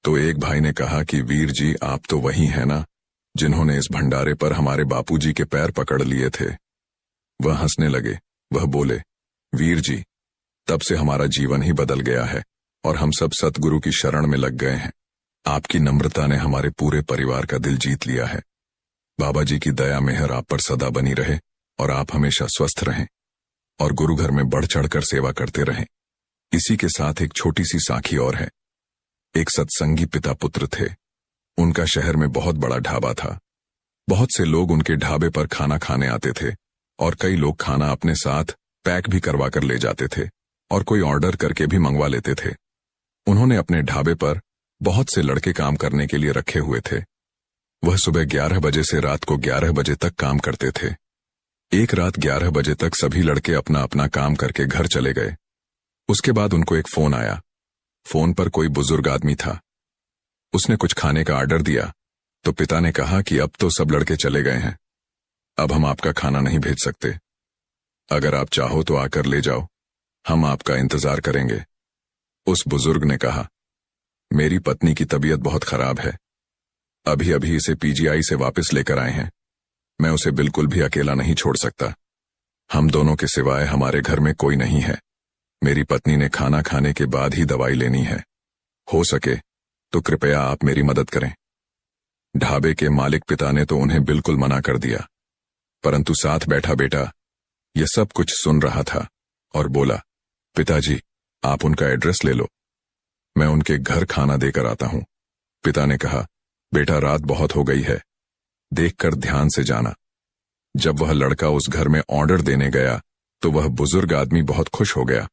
तो एक भाई ने कहा कि वीर जी आप तो वही हैं ना जिन्होंने इस भंडारे पर हमारे बापूजी के पैर पकड़ लिए थे। वह हंसने लगे। वह बोले, वीर जी, तब से हमारा जीवन ही बदल गया है और हम सब सतगुरु की शरण में लग गए हैं। आपकी नम्रता ने हमारे पूरे परिवार का दिल जीत लिया है। बाबा जी की दया मेहर आप पर सदा बनी रहे और आप हमेशा स्वस्थ रहें और गुरु घर में बढ़ चढ़कर सेवा करते रहें। इसी के साथ एक छोटी सी साखी और है। एक सत्संगी पिता पुत्र थे। उनका शहर में बहुत बड़ा ढाबा था। बहुत से लोग उनके ढाबे पर खाना खाने आते थे और कई लोग खाना अपने साथ पैक भी करवा कर ले जाते थे और कोई ऑर्डर करके भी मंगवा लेते थे। उन्होंने अपने ढाबे पर बहुत से लड़के काम करने के लिए रखे हुए थे। वह सुबह 11 बजे से रात को 11 बजे तक काम करते थे। एक रात 11 बजे तक सभी लड़के अपना अपना काम करके घर चले गए। उसके बाद उनको एक फोन आया। फोन पर कोई बुजुर्ग आदमी था। उसने कुछ खाने का ऑर्डर दिया तो पिता ने कहा कि अब तो सब लड़के चले गए हैं, अब हम आपका खाना नहीं भेज सकते। अगर आप चाहो तो आकर ले जाओ, हम आपका इंतजार करेंगे। उस बुजुर्ग ने कहा, मेरी पत्नी की तबीयत बहुत खराब है, अभी अभी इसे पीजीआई से वापस लेकर आए हैं, मैं उसे बिल्कुल भी अकेला नहीं छोड़ सकता। हम दोनों के सिवाय हमारे घर में कोई नहीं है। मेरी पत्नी ने खाना खाने के बाद ही दवाई लेनी है। हो सके तो कृपया आप मेरी मदद करें। ढाबे के मालिक पिता ने तो उन्हें बिल्कुल मना कर दिया, परंतु साथ बैठा बेटा यह सब कुछ सुन रहा था और बोला, पिताजी आप उनका एड्रेस ले लो, मैं उनके घर खाना देकर आता हूं। पिता ने कहा, बेटा रात बहुत हो गई है, देखकर ध्यान से जाना। जब वह लड़का उस घर में ऑर्डर देने गया तो वह बुजुर्ग आदमी बहुत खुश हो गया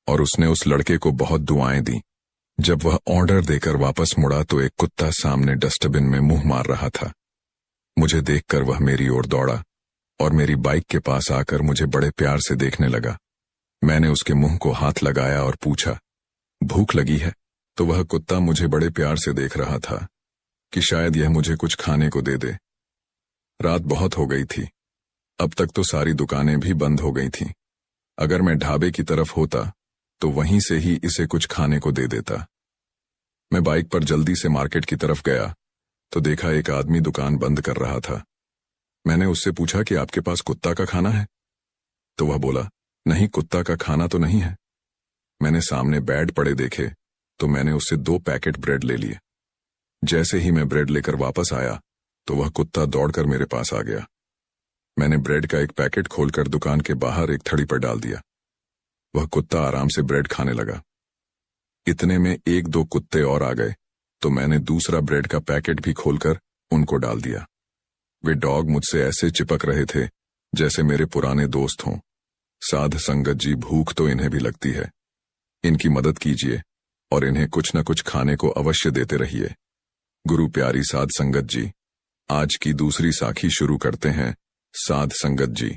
और उसने उस लड़के को बहुत दुआएं दी। जब वह ऑर्डर देकर वापस मुड़ा तो एक कुत्ता सामने डस्टबिन में मुंह मार रहा था। मुझे देखकर वह मेरी ओर दौड़ा और मेरी बाइक के पास आकर मुझे बड़े प्यार से देखने लगा। मैंने उसके मुंह को हाथ लगाया और पूछा, भूख लगी है? तो वह कुत्ता मुझे बड़े प्यार से देख रहा था कि शायद यह मुझे कुछ खाने को दे दे। रात बहुत हो गई थी, अब तक तो सारी दुकानें भी बंद हो गई थीं। अगर मैं ढाबे की तरफ होता तो वहीं से ही इसे कुछ खाने को दे देता। मैं बाइक पर जल्दी से मार्केट की तरफ गया तो देखा एक आदमी दुकान बंद कर रहा था। मैंने उससे पूछा कि आपके पास कुत्ता का खाना है? तो वह बोला, नहीं कुत्ता का खाना तो नहीं है। मैंने सामने बेड पड़े देखे तो मैंने उससे 2 पैकेट ब्रेड ले लिए। जैसे ही मैं ब्रेड लेकर वापस आया तो वह कुत्ता दौड़कर मेरे पास आ गया। मैंने ब्रेड का एक पैकेट खोलकर दुकान के बाहर एक थड़ी पर डाल दिया। वह कुत्ता आराम से ब्रेड खाने लगा। इतने में 1-2 कुत्ते और आ गए तो मैंने दूसरा ब्रेड का पैकेट भी खोलकर उनको डाल दिया। वे डॉग मुझसे ऐसे चिपक रहे थे जैसे मेरे पुराने दोस्त हों। साध संगत जी, भूख तो इन्हें भी लगती है, इनकी मदद कीजिए और इन्हें कुछ न कुछ खाने को अवश्य देते रहिए। गुरु प्यारी साध संगत जी, आज की दूसरी साखी शुरू करते हैं। साध संगत जी,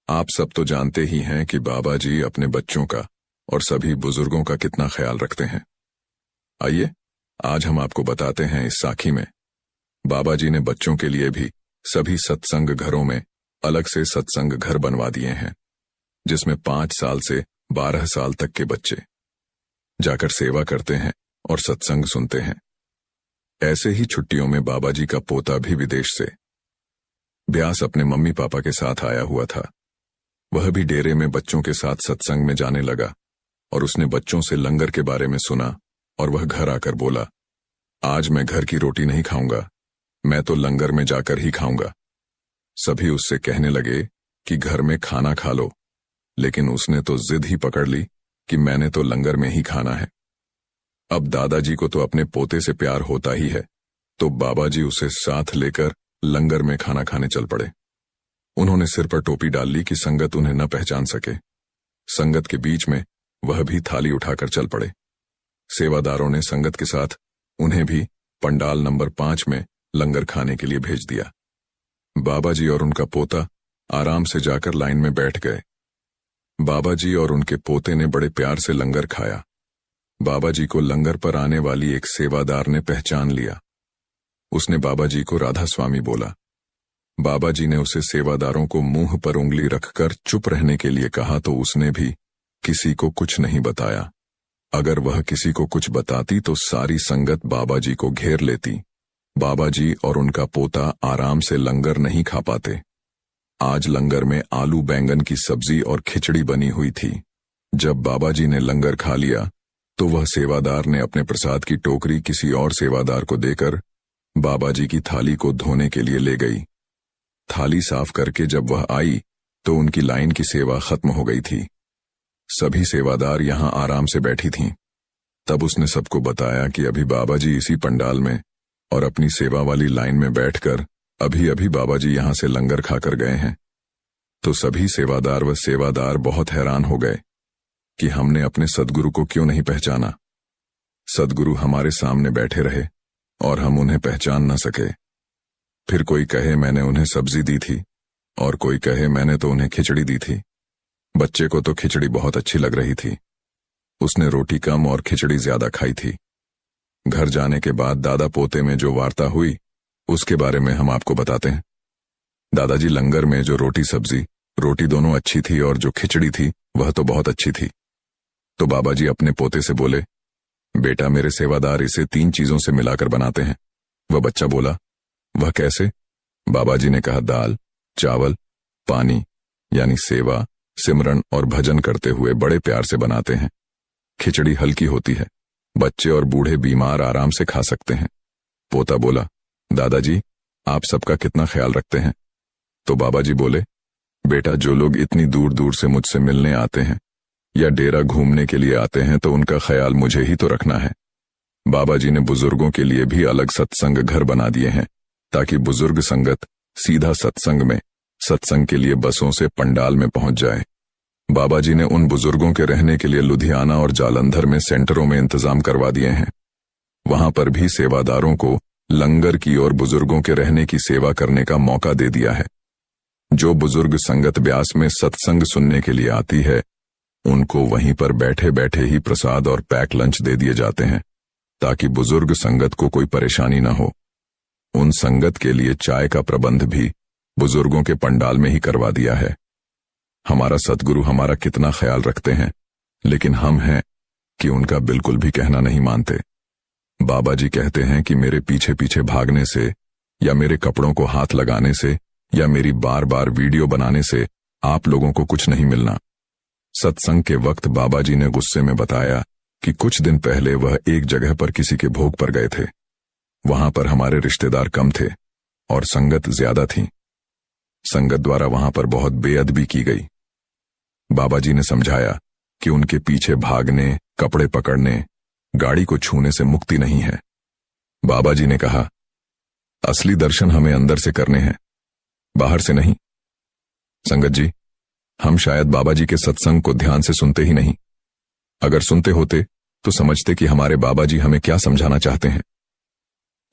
आप सब तो जानते ही हैं कि बाबा जी अपने बच्चों का और सभी बुजुर्गों का कितना ख्याल रखते हैं। आइए आज हम आपको बताते हैं इस साखी में बाबा जी ने बच्चों के लिए भी सभी सत्संग घरों में अलग से सत्संग घर बनवा दिए हैं, जिसमें 5 साल से 12 साल तक के बच्चे जाकर सेवा करते हैं और सत्संग सुनते हैं। ऐसे ही छुट्टियों में बाबा जी का पोता भी विदेश से ब्यास अपने मम्मी पापा के साथ आया हुआ था। वह भी डेरे में बच्चों के साथ सत्संग में जाने लगा और उसने बच्चों से लंगर के बारे में सुना और वह घर आकर बोला, आज मैं घर की रोटी नहीं खाऊंगा, मैं तो लंगर में जाकर ही खाऊंगा। सभी उससे कहने लगे कि घर में खाना खा लो, लेकिन उसने तो जिद ही पकड़ ली कि मैंने तो लंगर में ही खाना है। अब दादाजी को तो अपने पोते से प्यार होता ही है, तो बाबा जी उसे साथ लेकर लंगर में खाना खाने चल पड़े। उन्होंने सिर पर टोपी डाल ली कि संगत उन्हें न पहचान सके। संगत के बीच में वह भी थाली उठाकर चल पड़े। सेवादारों ने संगत के साथ उन्हें भी पंडाल नंबर 5 में लंगर खाने के लिए भेज दिया। बाबा जी और उनका पोता आराम से जाकर लाइन में बैठ गए। बाबा जी और उनके पोते ने बड़े प्यार से लंगर खाया। बाबा जी को लंगर पर आने वाली एक सेवादार ने पहचान लिया। उसने बाबा जी को राधा स्वामी बोला। बाबा जी ने उसे सेवादारों को मुंह पर उंगली रखकर चुप रहने के लिए कहा तो उसने भी किसी को कुछ नहीं बताया। अगर वह किसी को कुछ बताती तो सारी संगत बाबा जी को घेर लेती। बाबा जी और उनका पोता आराम से लंगर नहीं खा पाते। आज लंगर में आलू बैंगन की सब्जी और खिचड़ी बनी हुई थी। जब बाबा जी ने लंगर खा लिया तो वह सेवादार ने अपने प्रसाद की टोकरी किसी और सेवादार को देकर बाबा जी की थाली को धोने के लिए ले गई। थाली साफ करके जब वह आई तो उनकी लाइन की सेवा खत्म हो गई थी। सभी सेवादार यहां आराम से बैठी थीं। तब उसने सबको बताया कि अभी बाबा जी इसी पंडाल में और अपनी सेवा वाली लाइन में बैठकर अभी अभी बाबा जी यहां से लंगर खाकर गए हैं। तो सभी सेवादार व सेवादार बहुत हैरान हो गए कि हमने अपने सद्गुरु को क्यों नहीं पहचाना। सद्गुरु हमारे सामने बैठे रहे और हम उन्हें पहचान न सके। फिर कोई कहे मैंने उन्हें सब्जी दी थी और कोई कहे मैंने तो उन्हें खिचड़ी दी थी। बच्चे को तो खिचड़ी बहुत अच्छी लग रही थी, उसने रोटी कम और खिचड़ी ज्यादा खाई थी। घर जाने के बाद दादा पोते में जो वार्ता हुई उसके बारे में हम आपको बताते हैं। दादाजी, लंगर में जो रोटी सब्जी, रोटी दोनों अच्छी थी और जो खिचड़ी थी वह तो बहुत अच्छी थी। तो बाबा जी अपने पोते से बोले, बेटा मेरे सेवादार इसे 3 चीजों से मिलाकर बनाते हैं। वह बच्चा बोला, वह कैसे? बाबा जी ने कहा, दाल, चावल, पानी, यानी सेवा, सिमरन और भजन करते हुए बड़े प्यार से बनाते हैं। खिचड़ी हल्की होती है, बच्चे और बूढ़े बीमार आराम से खा सकते हैं। पोता बोला, दादाजी आप सबका कितना ख्याल रखते हैं? तो बाबा जी बोले, बेटा जो लोग इतनी दूर दूर से मुझसे मिलने आते हैं या डेरा घूमने के लिए आते हैं तो उनका ख्याल मुझे ही तो रखना है। बाबा जी ने बुजुर्गों के लिए भी अलग सत्संग घर बना दिए हैं ताकि बुजुर्ग संगत सीधा सत्संग के लिए बसों से पंडाल में पहुंच जाए। बाबा जी ने उन बुजुर्गों के रहने के लिए लुधियाना और जालंधर में सेंटरों में इंतजाम करवा दिए हैं। वहां पर भी सेवादारों को लंगर की और बुजुर्गों के रहने की सेवा करने का मौका दे दिया है। जो बुजुर्ग संगत ब्यास में सत्संग सुनने के लिए आती है उनको वहीं पर बैठे बैठे ही प्रसाद और पैक लंच दे दिए जाते हैं ताकि बुजुर्ग संगत को कोई परेशानी न हो। उन संगत के लिए चाय का प्रबंध भी बुजुर्गों के पंडाल में ही करवा दिया है। हमारा सद्गुरु हमारा कितना ख्याल रखते हैं, लेकिन हम हैं कि उनका बिल्कुल भी कहना नहीं मानते। बाबा जी कहते हैं कि मेरे पीछे पीछे भागने से या मेरे कपड़ों को हाथ लगाने से या मेरी बार बार वीडियो बनाने से आप लोगों को कुछ नहीं मिलना। सत्संग के वक्त बाबा जी ने गुस्से में बताया कि कुछ दिन पहले वह एक जगह पर किसी के भोग पर गए थे। वहां पर हमारे रिश्तेदार कम थे और संगत ज्यादा थी। संगत द्वारा वहां पर बहुत बेअदबी की गई। बाबा जी ने समझाया कि उनके पीछे भागने, कपड़े पकड़ने, गाड़ी को छूने से मुक्ति नहीं है। बाबा जी ने कहा, असली दर्शन हमें अंदर से करने हैं, बाहर से नहीं। संगत जी, हम शायद बाबा जी के सत्संग को ध्यान से सुनते ही नहीं। अगर सुनते होते तो समझते कि हमारे बाबा जी हमें क्या समझाना चाहते हैं।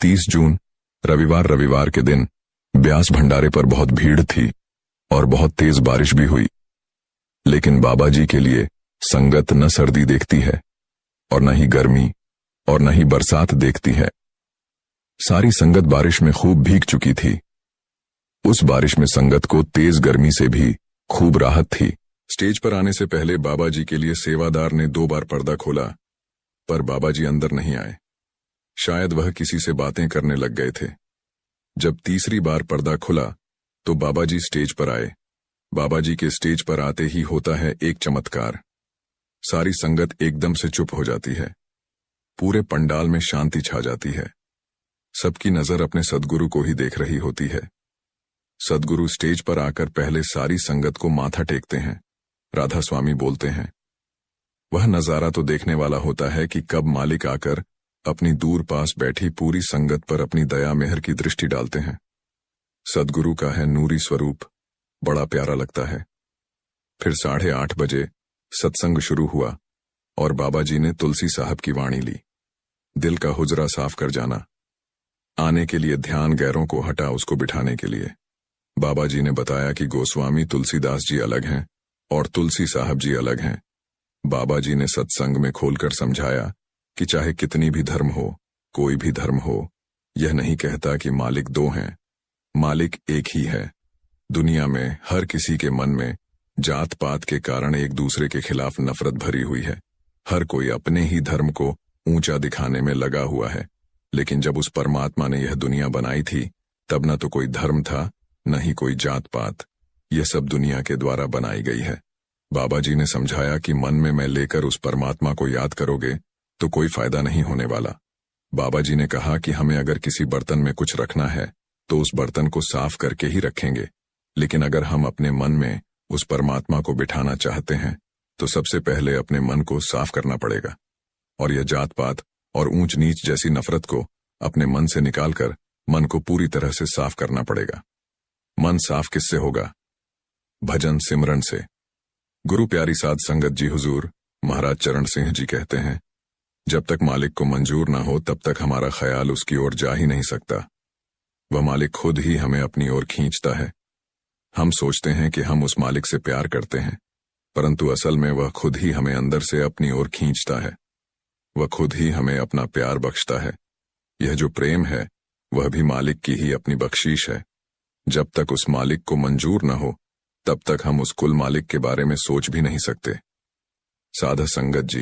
30 जून रविवार के दिन ब्यास भंडारे पर बहुत भीड़ थी और बहुत तेज बारिश भी हुई। लेकिन बाबा जी के लिए संगत न सर्दी देखती है और न ही गर्मी और न ही बरसात देखती है। सारी संगत बारिश में खूब भीग चुकी थी। उस बारिश में संगत को तेज गर्मी से भी खूब राहत थी। स्टेज पर आने से पहले बाबा जी के लिए सेवादार ने 2 बार पर्दा खोला, पर बाबा जी अंदर नहीं आए। शायद वह किसी से बातें करने लग गए थे। जब तीसरी बार पर्दा खुला तो बाबा जी स्टेज पर आए। बाबा जी के स्टेज पर आते ही होता है एक चमत्कार। सारी संगत एकदम से चुप हो जाती है। पूरे पंडाल में शांति छा जाती है। सबकी नजर अपने सद्गुरु को ही देख रही होती है। सद्गुरु स्टेज पर आकर पहले सारी संगत को माथा टेकते हैं। राधा स्वामी बोलते हैं। वह नजारा तो देखने वाला होता है कि कब मालिक आकर अपनी दूर पास बैठी पूरी संगत पर अपनी दया मेहर की दृष्टि डालते हैं। सद्गुरु का है नूरी स्वरूप, बड़ा प्यारा लगता है। फिर 8:30 बजे सत्संग शुरू हुआ और बाबा जी ने तुलसी साहब की वाणी ली। दिल का हुजरा साफ कर जाना, आने के लिए ध्यान गैरों को हटा उसको बिठाने के लिए। बाबा जी ने बताया कि गोस्वामी तुलसीदास जी अलग हैं और तुलसी साहब जी अलग हैं। बाबा जी ने सत्संग में खोलकर समझाया कि चाहे कितनी भी धर्म हो, कोई भी धर्म हो, यह नहीं कहता कि मालिक 2 हैं। मालिक एक ही है। दुनिया में हर किसी के मन में जात पात के कारण एक दूसरे के खिलाफ नफरत भरी हुई है। हर कोई अपने ही धर्म को ऊंचा दिखाने में लगा हुआ है। लेकिन जब उस परमात्मा ने यह दुनिया बनाई थी तब न तो कोई धर्म था, न ही कोई जात पात। यह सब दुनिया के द्वारा बनाई गई है। बाबा जी ने समझाया कि मन में मैं लेकर उस परमात्मा को याद करोगे तो कोई फायदा नहीं होने वाला। बाबा जी ने कहा कि हमें अगर किसी बर्तन में कुछ रखना है तो उस बर्तन को साफ करके ही रखेंगे, लेकिन अगर हम अपने मन में उस परमात्मा को बिठाना चाहते हैं तो सबसे पहले अपने मन को साफ करना पड़ेगा, और यह जात पात और ऊंच नीच जैसी नफरत को अपने मन से निकालकर मन को पूरी तरह से साफ करना पड़ेगा। मन साफ किससे होगा? भजन सिमरन से। गुरु प्यारी साध संगत जी हुजूर महाराज चरण सिंह जी कहते हैं, जब तक मालिक को मंजूर ना हो तब तक हमारा ख्याल उसकी ओर जा ही नहीं सकता। वह मालिक खुद ही हमें अपनी ओर खींचता है। हम सोचते हैं कि हम उस मालिक से प्यार करते हैं, परंतु असल में वह खुद ही हमें अंदर से अपनी ओर खींचता है। वह खुद ही हमें अपना प्यार बख्शता है। यह जो प्रेम है वह भी मालिक की ही अपनी बख्शीश है। जब तक उस मालिक को मंजूर न हो तब तक हम उस कुल मालिक के बारे में सोच भी नहीं सकते। साध संगत जी,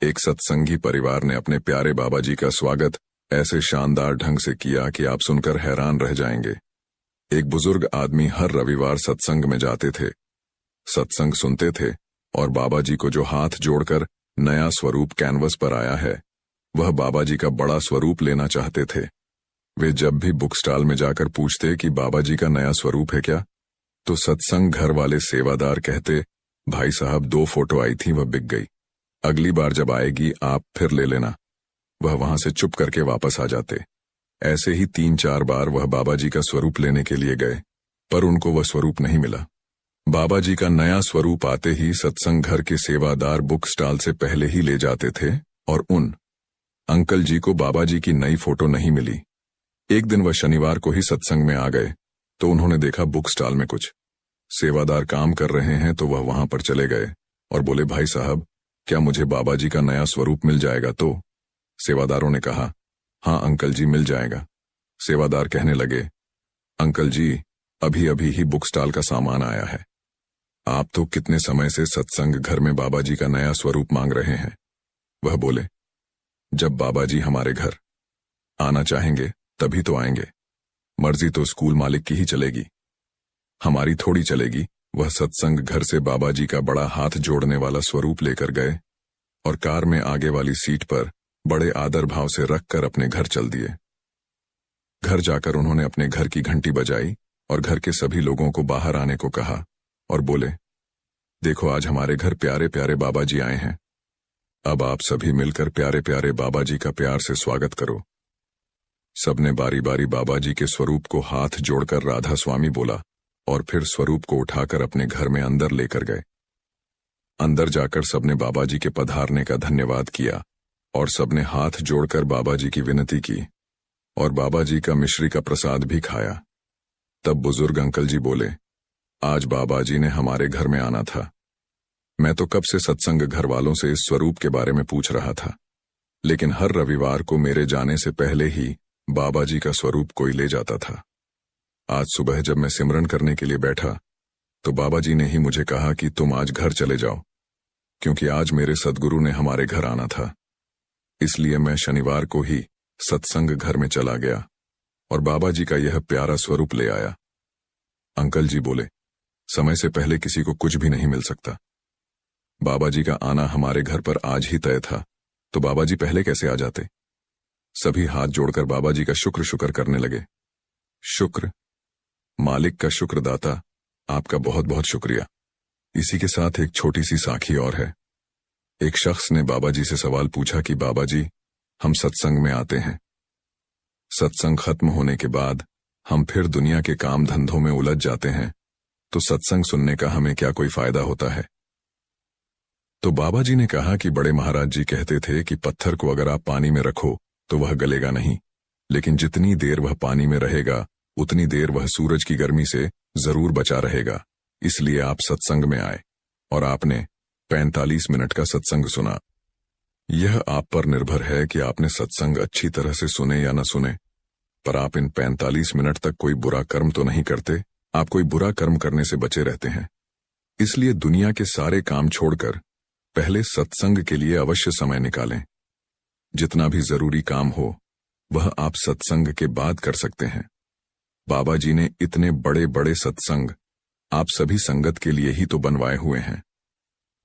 एक सत्संगी परिवार ने अपने प्यारे बाबा जी का स्वागत ऐसे शानदार ढंग से किया कि आप सुनकर हैरान रह जाएंगे। एक बुजुर्ग आदमी हर रविवार सत्संग में जाते थे, सत्संग सुनते थे और बाबा जी को जो हाथ जोड़कर नया स्वरूप कैनवस पर आया है वह बाबा जी का बड़ा स्वरूप लेना चाहते थे। वे जब भी बुक स्टॉल में जाकर पूछते कि बाबा जी का नया स्वरूप है क्या, तो सत्संग घर वाले सेवादार कहते, भाई साहब 2 फोटो आई थी, वह बिक गई, अगली बार जब आएगी आप फिर ले लेना। वह वहां से चुप करके वापस आ जाते। ऐसे ही 3-4 बार वह बाबा जी का स्वरूप लेने के लिए गए, पर उनको वह स्वरूप नहीं मिला। बाबा जी का नया स्वरूप आते ही सत्संग घर के सेवादार बुक स्टॉल से पहले ही ले जाते थे और उन अंकल जी को बाबा जी की नई फोटो नहीं मिली। एक दिन वह शनिवार को ही सत्संग में आ गए तो उन्होंने देखा बुक स्टॉल में कुछ सेवादार काम कर रहे हैं, तो वह वहां पर चले गए और बोले, भाई साहब क्या मुझे बाबा जी का नया स्वरूप मिल जाएगा? तो सेवादारों ने कहा, हाँ अंकल जी मिल जाएगा। सेवादार कहने लगे, अंकल जी अभी अभी ही बुक स्टॉल का सामान आया है, आप तो कितने समय से सत्संग घर में बाबा जी का नया स्वरूप मांग रहे हैं। वह बोले, जब बाबा जी हमारे घर आना चाहेंगे तभी तो आएंगे, मर्जी तो स्कूल मालिक की ही चलेगी, हमारी थोड़ी चलेगी। वह सत्संग घर से बाबा जी का बड़ा हाथ जोड़ने वाला स्वरूप लेकर गए और कार में आगे वाली सीट पर बड़े आदर भाव से रखकर अपने घर चल दिए। घर जाकर उन्होंने अपने घर की घंटी बजाई और घर के सभी लोगों को बाहर आने को कहा और बोले, देखो आज हमारे घर प्यारे प्यारे बाबा जी आए हैं, अब आप सभी मिलकर प्यारे प्यारे बाबा जी का प्यार से स्वागत करो। सबने बारी बारी बाबा जी के स्वरूप को हाथ जोड़कर राधा स्वामी बोला और फिर स्वरूप को उठाकर अपने घर में अंदर लेकर गए। अंदर जाकर सबने बाबा जी के पधारने का धन्यवाद किया और सबने हाथ जोड़कर बाबा जी की विनती की और बाबा जी का मिश्री का प्रसाद भी खाया। तब बुजुर्ग अंकल जी बोले, आज बाबा जी ने हमारे घर में आना था। मैं तो कब से सत्संग घर वालों से इस स्वरूप के बारे में पूछ रहा था, लेकिन हर रविवार को मेरे जाने से पहले ही बाबा जी का स्वरूप कोई ले जाता था। आज सुबह जब मैं सिमरन करने के लिए बैठा तो बाबा जी ने ही मुझे कहा कि तुम आज घर चले जाओ, क्योंकि आज मेरे सद्गुरु ने हमारे घर आना था। इसलिए मैं शनिवार को ही सत्संग घर में चला गया और बाबा जी का यह प्यारा स्वरूप ले आया। अंकल जी बोले, समय से पहले किसी को कुछ भी नहीं मिल सकता। बाबा जी का आना हमारे घर पर आज ही तय था, तो बाबा जी पहले कैसे आ जाते? सभी हाथ जोड़कर बाबा जी का शुक्र शुक्र करने लगे। शुक्र, मालिक का शुक्रदाता, आपका बहुत बहुत शुक्रिया। इसी के साथ एक छोटी सी साखी और है। एक शख्स ने बाबा जी से सवाल पूछा कि बाबा जी, हम सत्संग में आते हैं, सत्संग खत्म होने के बाद हम फिर दुनिया के काम धंधों में उलझ जाते हैं, तो सत्संग सुनने का हमें क्या कोई फायदा होता है? तो बाबा जी ने कहा कि बड़े महाराज जी कहते थे कि पत्थर को अगर आप पानी में रखो तो वह गलेगा नहीं, लेकिन जितनी देर वह पानी में रहेगा उतनी देर वह सूरज की गर्मी से जरूर बचा रहेगा। इसलिए आप सत्संग में आए और आपने 45 मिनट का सत्संग सुना। यह आप पर निर्भर है कि आपने सत्संग अच्छी तरह से सुने या न सुने, पर आप इन 45 मिनट तक कोई बुरा कर्म तो नहीं करते, आप कोई बुरा कर्म करने से बचे रहते हैं। इसलिए दुनिया के सारे काम छोड़कर पहले सत्संग के लिए अवश्य समय निकालें। जितना भी जरूरी काम हो वह आप सत्संग के बाद कर सकते हैं। बाबा जी ने इतने बड़े बड़े सत्संग आप सभी संगत के लिए ही तो बनवाए हुए हैं।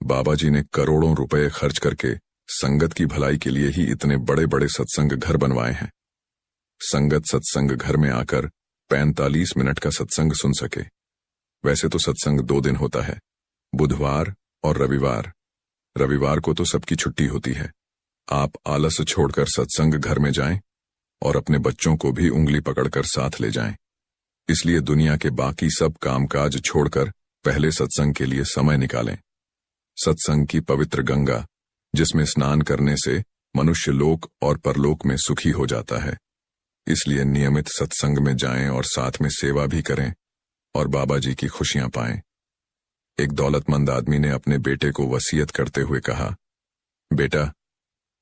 बाबा जी ने करोड़ों रुपए खर्च करके संगत की भलाई के लिए ही इतने बड़े बड़े सत्संग घर बनवाए हैं। संगत सत्संग घर में आकर 45 मिनट का सत्संग सुन सके। वैसे तो सत्संग 2 दिन होता है, बुधवार और रविवार। रविवार को तो सबकी छुट्टी होती है। आप आलस छोड़कर सत्संग घर में जाएं और अपने बच्चों को भी उंगली पकड़कर साथ ले जाएं। इसलिए दुनिया के बाकी सब कामकाज छोड़कर पहले सत्संग के लिए समय निकालें। सत्संग की पवित्र गंगा, जिसमें स्नान करने से मनुष्य लोक और परलोक में सुखी हो जाता है। इसलिए नियमित सत्संग में जाएं और साथ में सेवा भी करें और बाबा जी की खुशियां पाएं। एक दौलतमंद आदमी ने अपने बेटे को वसीयत करते हुए कहा, बेटा,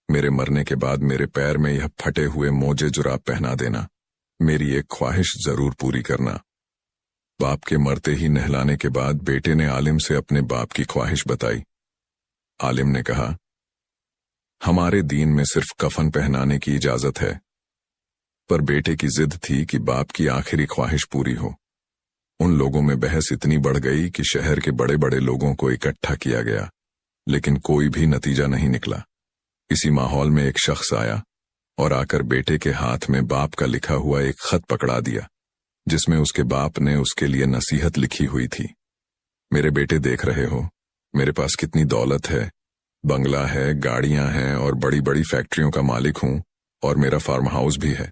मेरे मरने के बाद मेरे पैर में यह फटे हुए मोजे जुराब पहना देना। मेरी एक ख्वाहिश जरूर पूरी करना। बाप के मरते ही नहलाने के बाद बेटे ने आलिम से अपने बाप की ख्वाहिश बताई। आलिम ने कहा, हमारे दीन में सिर्फ कफन पहनाने की इजाजत है। पर बेटे की जिद थी कि बाप की आखिरी ख्वाहिश पूरी हो। उन लोगों में बहस इतनी बढ़ गई कि शहर के बड़े बड़े लोगों को इकट्ठा किया गया, लेकिन कोई भी नतीजा नहीं निकला। इसी माहौल में एक शख्स आया और आकर बेटे के हाथ में बाप का लिखा हुआ एक खत पकड़ा दिया, जिसमें उसके बाप ने उसके लिए नसीहत लिखी हुई थी। मेरे बेटे, देख रहे हो मेरे पास कितनी दौलत है, बंगला है, गाड़ियां हैं और बड़ी बड़ी फैक्ट्रियों का मालिक हूं और मेरा फार्म हाउस भी है।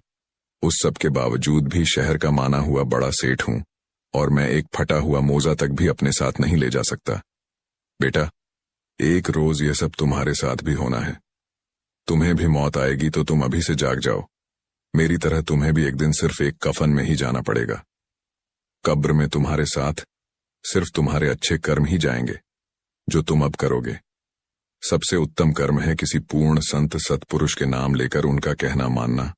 उस सब के बावजूद भी शहर का माना हुआ बड़ा सेठ हूं और मैं एक फटा हुआ मोजा तक भी अपने साथ नहीं ले जा सकता। बेटा, एक रोज ये सब तुम्हारे साथ भी होना है। तुम्हें भी मौत आएगी तो तुम अभी से जाग जाओ। मेरी तरह तुम्हें भी एक दिन सिर्फ एक कफन में ही जाना पड़ेगा। कब्र में तुम्हारे साथ सिर्फ तुम्हारे अच्छे कर्म ही जाएंगे जो तुम अब करोगे। सबसे उत्तम कर्म है किसी पूर्ण संत सत्पुरुष के नाम लेकर उनका कहना मानना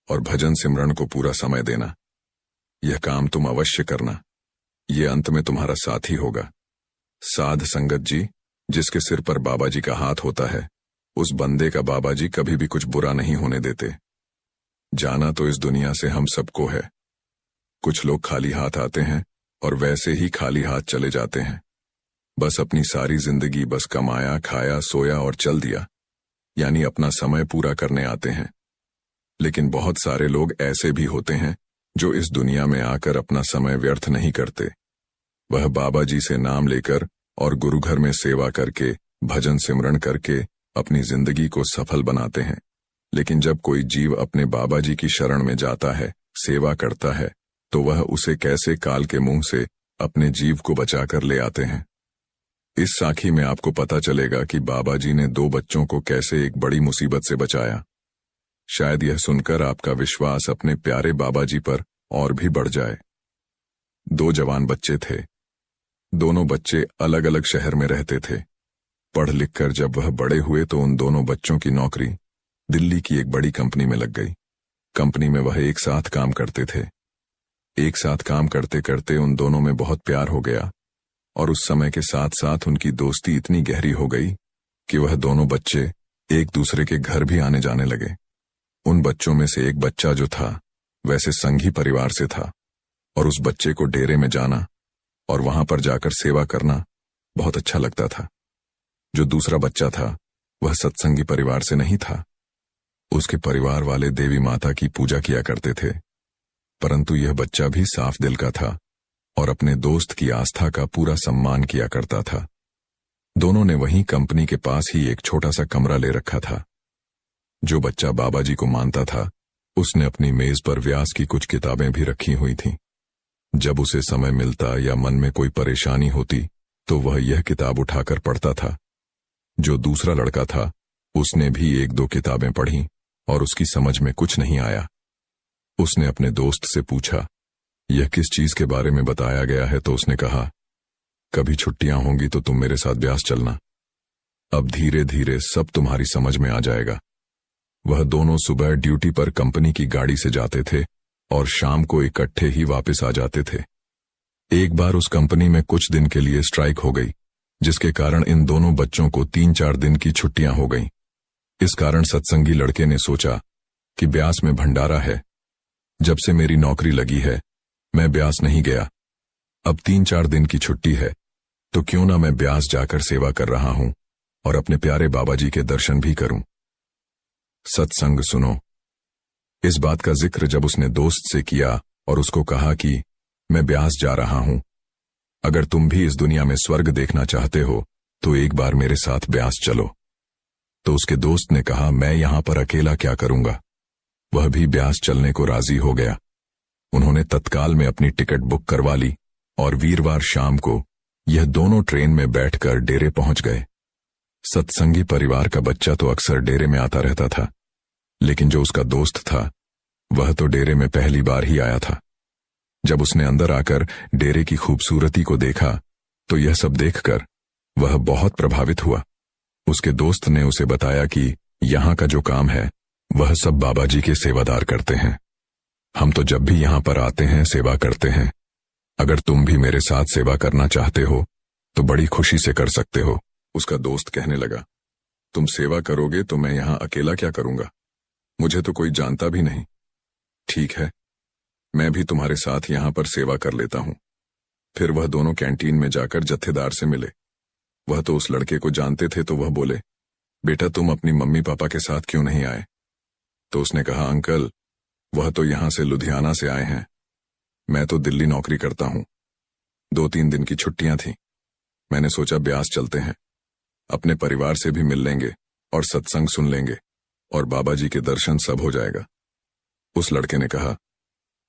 और भजन सिमरन को पूरा समय देना। यह काम तुम अवश्य करना। ये अंत में तुम्हारा साथी होगा। साध संगत जी, जिसके सिर पर बाबा जी का हाथ होता है, उस बंदे का बाबा जी कभी भी कुछ बुरा नहीं होने देते। जाना तो इस दुनिया से हम सबको है। कुछ लोग खाली हाथ आते हैं और वैसे ही खाली हाथ चले जाते हैं। बस अपनी सारी जिंदगी बस कमाया, खाया, सोया और चल दिया, यानी अपना समय पूरा करने आते हैं। लेकिन बहुत सारे लोग ऐसे भी होते हैं जो इस दुनिया में आकर अपना समय व्यर्थ नहीं करते। वह बाबा जी से नाम लेकर और गुरु घर में सेवा करके, भजन सिमरन करके अपनी जिंदगी को सफल बनाते हैं। लेकिन जब कोई जीव अपने बाबा जी की शरण में जाता है, सेवा करता है, तो वह उसे कैसे काल के मुंह से अपने जीव को बचाकर ले आते हैं। इस साखी में आपको पता चलेगा कि बाबा जी ने 2 बच्चों को कैसे एक बड़ी मुसीबत से बचाया। शायद यह सुनकर आपका विश्वास अपने प्यारे बाबा जी पर और भी बढ़ जाए। 2 जवान बच्चे थे। दोनों बच्चे अलग अलग शहर में रहते थे। पढ़ लिख कर जब वह बड़े हुए तो उन दोनों बच्चों की नौकरी दिल्ली की एक बड़ी कंपनी में लग गई। कंपनी में वह एक साथ काम करते थे। एक साथ काम करते करते उन दोनों में बहुत प्यार हो गया और उस समय के साथ साथ उनकी दोस्ती इतनी गहरी हो गई कि वह दोनों बच्चे एक दूसरे के घर भी आने जाने लगे। उन बच्चों में से एक बच्चा जो था वैसे संघी परिवार से था और उस बच्चे को डेरे में जाना और वहां पर जाकर सेवा करना बहुत अच्छा लगता था। जो दूसरा बच्चा था वह सत्संगी परिवार से नहीं था। उसके परिवार वाले देवी माता की पूजा किया करते थे, परंतु यह बच्चा भी साफ दिल का था और अपने दोस्त की आस्था का पूरा सम्मान किया करता था। दोनों ने वहीं कंपनी के पास ही एक छोटा सा कमरा ले रखा था। जो बच्चा बाबा जी को मानता था उसने अपनी मेज पर व्यास की कुछ किताबें भी रखी हुई थीं। जब उसे समय मिलता या मन में कोई परेशानी होती तो वह यह किताब उठाकर पढ़ता था। जो दूसरा लड़का था उसने भी 1-2 किताबें पढ़ी और उसकी समझ में कुछ नहीं आया। उसने अपने दोस्त से पूछा, यह किस चीज के बारे में बताया गया है? तो उसने कहा, कभी छुट्टियां होंगी तो तुम मेरे साथ ब्यास चलना। अब धीरे धीरे सब तुम्हारी समझ में आ जाएगा। वह दोनों सुबह ड्यूटी पर कंपनी की गाड़ी से जाते थे और शाम को इकट्ठे ही वापस आ जाते थे। एक बार उस कंपनी में कुछ दिन के लिए स्ट्राइक हो गई, जिसके कारण इन दोनों बच्चों को 3-4 दिन की छुट्टियां हो गईं। इस कारण सत्संगी लड़के ने सोचा कि ब्यास में भंडारा है। जब से मेरी नौकरी लगी है मैं ब्यास नहीं गया। अब 3-4 दिन की छुट्टी है तो क्यों ना मैं ब्यास जाकर सेवा कर रहा हूं और अपने प्यारे बाबा जी के दर्शन भी करूं। सत्संग सुनो। इस बात का जिक्र जब उसने दोस्त से किया और उसको कहा कि मैं ब्यास जा रहा हूं, अगर तुम भी इस दुनिया में स्वर्ग देखना चाहते हो तो एक बार मेरे साथ ब्यास चलो। तो उसके दोस्त ने कहा, मैं यहां पर अकेला क्या करूंगा। वह भी ब्यास चलने को राजी हो गया। उन्होंने तत्काल में अपनी टिकट बुक करवा ली और वीरवार शाम को यह दोनों ट्रेन में बैठकर डेरे पहुंच गए। सत्संगी परिवार का बच्चा तो अक्सर डेरे में आता रहता था, लेकिन जो उसका दोस्त था वह तो डेरे में पहली बार ही आया था। जब उसने अंदर आकर डेरे की खूबसूरती को देखा तो यह सब देखकर वह बहुत प्रभावित हुआ। उसके दोस्त ने उसे बताया कि यहां का जो काम है वह सब बाबा जी के सेवादार करते हैं। हम तो जब भी यहां पर आते हैं सेवा करते हैं। अगर तुम भी मेरे साथ सेवा करना चाहते हो तो बड़ी खुशी से कर सकते हो। उसका दोस्त कहने लगा, तुम सेवा करोगे तो मैं यहां अकेला क्या करूंगा, मुझे तो कोई जानता भी नहीं। ठीक है, मैं भी तुम्हारे साथ यहां पर सेवा कर लेता हूं। फिर वह दोनों कैंटीन में जाकर जत्थेदार से मिले। वह तो उस लड़के को जानते थे तो वह बोले, बेटा तुम अपनी मम्मी पापा के साथ क्यों नहीं आए। तो उसने कहा, अंकल वह तो यहां से लुधियाना से आए हैं, मैं तो दिल्ली नौकरी करता हूं। 2-3 दिन की छुट्टियां थी, मैंने सोचा ब्यास चलते हैं, अपने परिवार से भी मिल लेंगे और सत्संग सुन लेंगे और बाबा जी के दर्शन सब हो जाएगा। उस लड़के ने कहा,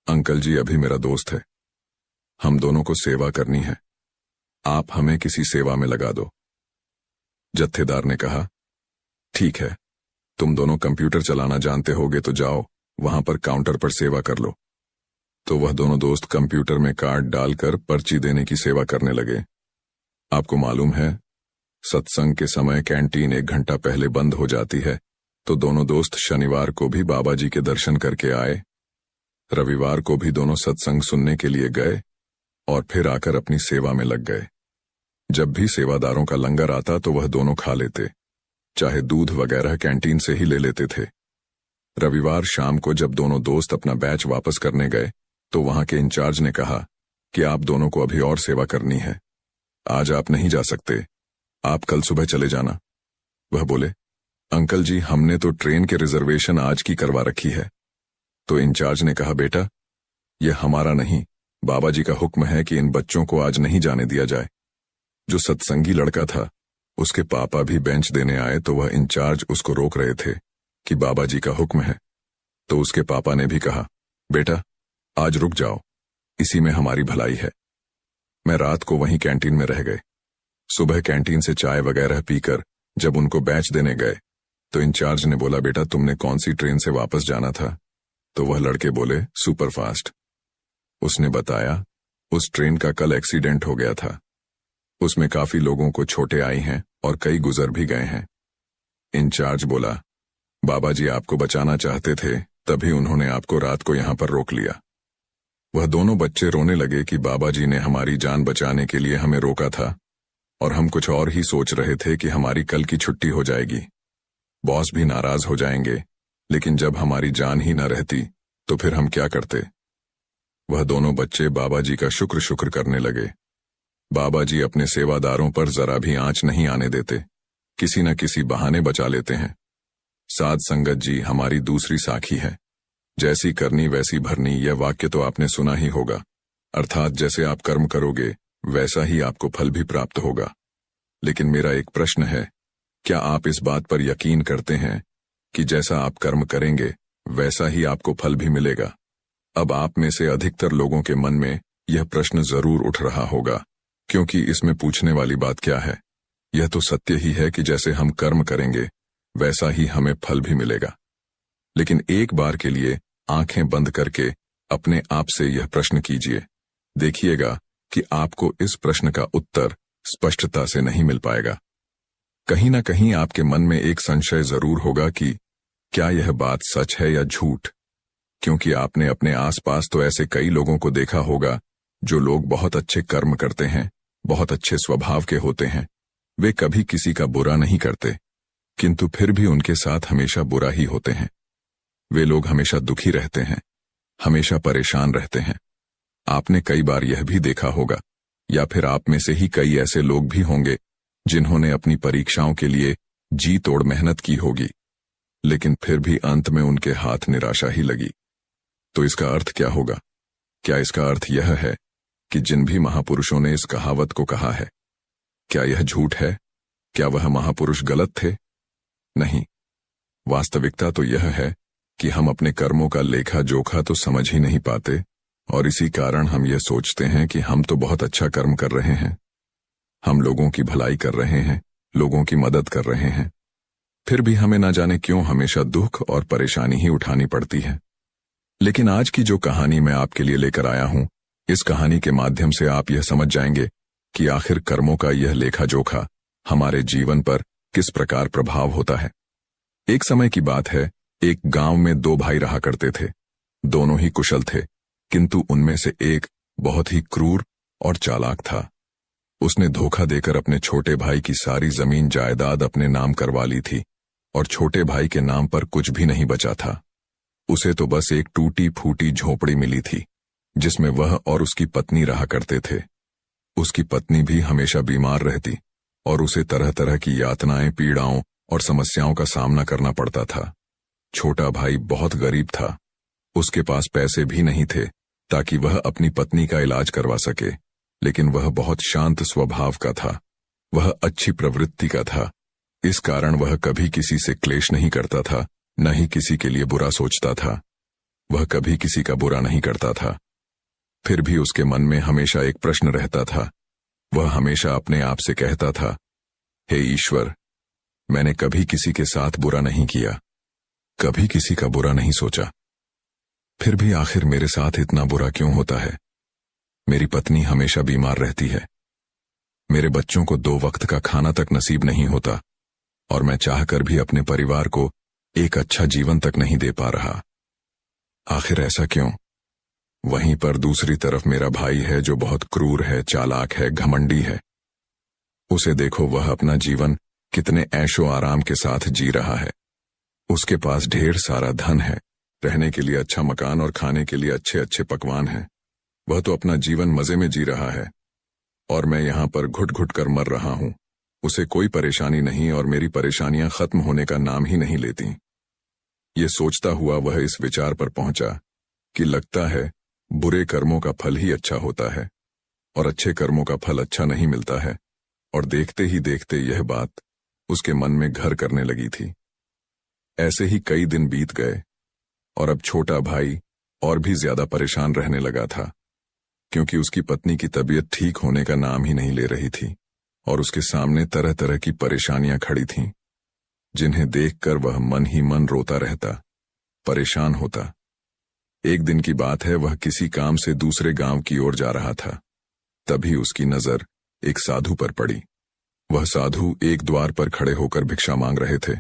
अंकल जी अभी मेरा दोस्त है, हम दोनों को सेवा करनी है, आप हमें किसी सेवा में लगा दो। जत्थेदार ने कहा, ठीक है, तुम दोनों कंप्यूटर चलाना जानते होगे तो जाओ वहां पर काउंटर पर सेवा कर लो। तो वह दोनों दोस्त कंप्यूटर में कार्ड डालकर पर्ची देने की सेवा करने लगे। आपको मालूम है सत्संग के समय कैंटीन 1 घंटा पहले बंद हो जाती है, तो दोनों दोस्त शनिवार को भी बाबा जी के दर्शन करके आए। रविवार को भी दोनों सत्संग सुनने के लिए गए और फिर आकर अपनी सेवा में लग गए। जब भी सेवादारों का लंगर आता तो वह दोनों खा लेते, चाहे दूध वगैरह कैंटीन से ही ले लेते थे। रविवार शाम को जब दोनों दोस्त अपना बैच वापस करने गए तो वहां के इंचार्ज ने कहा कि आप दोनों को अभी और सेवा करनी है, आज आप नहीं जा सकते, आप कल सुबह चले जाना। वह बोले, अंकल जी हमने तो ट्रेन के रिजर्वेशन आज की करवा रखी है। तो इंचार्ज ने कहा, बेटा यह हमारा नहीं, बाबा जी का हुक्म है कि इन बच्चों को आज नहीं जाने दिया जाए। जो सत्संगी लड़का था उसके पापा भी बेंच देने आए तो वह इंचार्ज उसको रोक रहे थे कि बाबा जी का हुक्म है। तो उसके पापा ने भी कहा, बेटा आज रुक जाओ, इसी में हमारी भलाई है। मैं रात को वहीं कैंटीन में रह गए। सुबह कैंटीन से चाय वगैरह पीकर जब उनको बैच देने गए तो इंचार्ज ने बोला, बेटा तुमने कौन सी ट्रेन से वापस जाना था। तो वह लड़के बोले, सुपरफास्ट। उसने बताया, उस ट्रेन का कल एक्सीडेंट हो गया था, उसमें काफी लोगों को चोटें आई हैं और कई गुजर भी गए हैं। इंचार्ज बोला, बाबा जी आपको बचाना चाहते थे तभी उन्होंने आपको रात को यहां पर रोक लिया। वह दोनों बच्चे रोने लगे कि बाबा जी ने हमारी जान बचाने के लिए हमें रोका था और हम कुछ और ही सोच रहे थे कि हमारी कल की छुट्टी हो जाएगी, बॉस भी नाराज हो जाएंगे, लेकिन जब हमारी जान ही न रहती तो फिर हम क्या करते। वह दोनों बच्चे बाबा जी का शुक्र करने लगे। बाबा जी अपने सेवादारों पर जरा भी आंच नहीं आने देते, किसी न किसी बहाने बचा लेते हैं। साध संगत जी हमारी दूसरी साखी है। जैसी करनी वैसी भरनी, यह वाक्य तो आपने सुना ही होगा, अर्थात जैसे आप कर्म करोगे वैसा ही आपको फल भी प्राप्त होगा। लेकिन मेरा एक प्रश्न है, क्या आप इस बात पर यकीन करते हैं कि जैसा आप कर्म करेंगे वैसा ही आपको फल भी मिलेगा? अब आप में से अधिकतर लोगों के मन में यह प्रश्न जरूर उठ रहा होगा, क्योंकि इसमें पूछने वाली बात क्या है, यह तो सत्य ही है कि जैसे हम कर्म करेंगे वैसा ही हमें फल भी मिलेगा। लेकिन एक बार के लिए आंखें बंद करके अपने आप से यह प्रश्न कीजिए, देखिएगा कि आपको इस प्रश्न का उत्तर स्पष्टता से नहीं मिल पाएगा। कहीं ना कहीं आपके मन में एक संशय जरूर होगा कि क्या यह बात सच है या झूठ, क्योंकि आपने अपने आसपास तो ऐसे कई लोगों को देखा होगा जो लोग बहुत अच्छे कर्म करते हैं, बहुत अच्छे स्वभाव के होते हैं, वे कभी किसी का बुरा नहीं करते, किंतु फिर भी उनके साथ हमेशा बुरा ही होते हैं। वे लोग हमेशा दुखी रहते हैं, हमेशा परेशान रहते हैं। आपने कई बार यह भी देखा होगा, या फिर आप में से ही कई ऐसे लोग भी होंगे जिन्होंने अपनी परीक्षाओं के लिए जी तोड़ मेहनत की होगी, लेकिन फिर भी अंत में उनके हाथ निराशा ही लगी। तो इसका अर्थ क्या होगा? क्या इसका अर्थ यह है कि जिन भी महापुरुषों ने इस कहावत को कहा है, क्या यह झूठ है? क्या वह महापुरुष गलत थे? नहीं। वास्तविकता तो यह है कि हम अपने कर्मों का लेखा जोखा तो समझ ही नहीं पाते, और इसी कारण हम यह सोचते हैं कि हम तो बहुत अच्छा कर्म कर रहे हैं, हम लोगों की भलाई कर रहे हैं, लोगों की मदद कर रहे हैं, फिर भी हमें ना जाने क्यों हमेशा दुख और परेशानी ही उठानी पड़ती है। लेकिन आज की जो कहानी मैं आपके लिए लेकर आया हूं, इस कहानी के माध्यम से आप यह समझ जाएंगे कि आखिर कर्मों का यह लेखा जोखा हमारे जीवन पर किस प्रकार प्रभाव होता है। एक समय की बात है, एक गांव में दो भाई रहा करते थे। दोनों ही कुशल थे, किंतु उनमें से एक बहुत ही क्रूर और चालाक था। उसने धोखा देकर अपने छोटे भाई की सारी जमीन जायदाद अपने नाम करवा ली थी, और छोटे भाई के नाम पर कुछ भी नहीं बचा था। उसे तो बस एक टूटी फूटी झोपड़ी मिली थी, जिसमें वह और उसकी पत्नी रहा करते थे। उसकी पत्नी भी हमेशा बीमार रहती, और उसे तरह तरह की यातनाएं, पीड़ाओं और समस्याओं का सामना करना पड़ता था। छोटा भाई बहुत गरीब था, उसके पास पैसे भी नहीं थे ताकि वह अपनी पत्नी का इलाज करवा सके, लेकिन वह बहुत शांत स्वभाव का था, वह अच्छी प्रवृत्ति का था। इस कारण वह कभी किसी से क्लेश नहीं करता था, न ही किसी के लिए बुरा सोचता था। वह कभी किसी का बुरा नहीं करता था। फिर भी उसके मन में हमेशा एक प्रश्न रहता था। वह हमेशा अपने आप से कहता था, हे ईश्वर, मैंने कभी किसी के साथ बुरा नहीं किया, कभी किसी का बुरा नहीं सोचा, फिर भी आखिर मेरे साथ इतना बुरा क्यों होता है? मेरी पत्नी हमेशा बीमार रहती है, मेरे बच्चों को 2 वक्त का खाना तक नसीब नहीं होता, और मैं चाहकर भी अपने परिवार को एक अच्छा जीवन तक नहीं दे पा रहा। आखिर ऐसा क्यों? वहीं पर दूसरी तरफ मेरा भाई है जो बहुत क्रूर है, चालाक है, घमंडी है। उसे देखो, वह अपना जीवन कितने ऐशो आराम के साथ जी रहा है। उसके पास ढेर सारा धन है, रहने के लिए अच्छा मकान और खाने के लिए अच्छे अच्छे पकवान हैं। वह तो अपना जीवन मजे में जी रहा है, और मैं यहाँ पर घुट घुट कर मर रहा हूँ। उसे कोई परेशानी नहीं, और मेरी परेशानियां खत्म होने का नाम ही नहीं लेती। ये सोचता हुआ वह इस विचार पर पहुंचा कि लगता है बुरे कर्मों का फल ही अच्छा होता है, और अच्छे कर्मों का फल अच्छा नहीं मिलता है। और देखते ही देखते यह बात उसके मन में घर करने लगी थी। ऐसे ही कई दिन बीत गए, और अब छोटा भाई और भी ज्यादा परेशान रहने लगा था, क्योंकि उसकी पत्नी की तबीयत ठीक होने का नाम ही नहीं ले रही थी, और उसके सामने तरह तरह की परेशानियां खड़ी थीं, जिन्हें देखकर वह मन ही मन रोता रहता, परेशान होता। एक दिन की बात है, वह किसी काम से दूसरे गांव की ओर जा रहा था। तभी उसकी नजर एक साधु पर पड़ी। वह साधु एक द्वार पर खड़े होकर भिक्षा मांग रहे थे,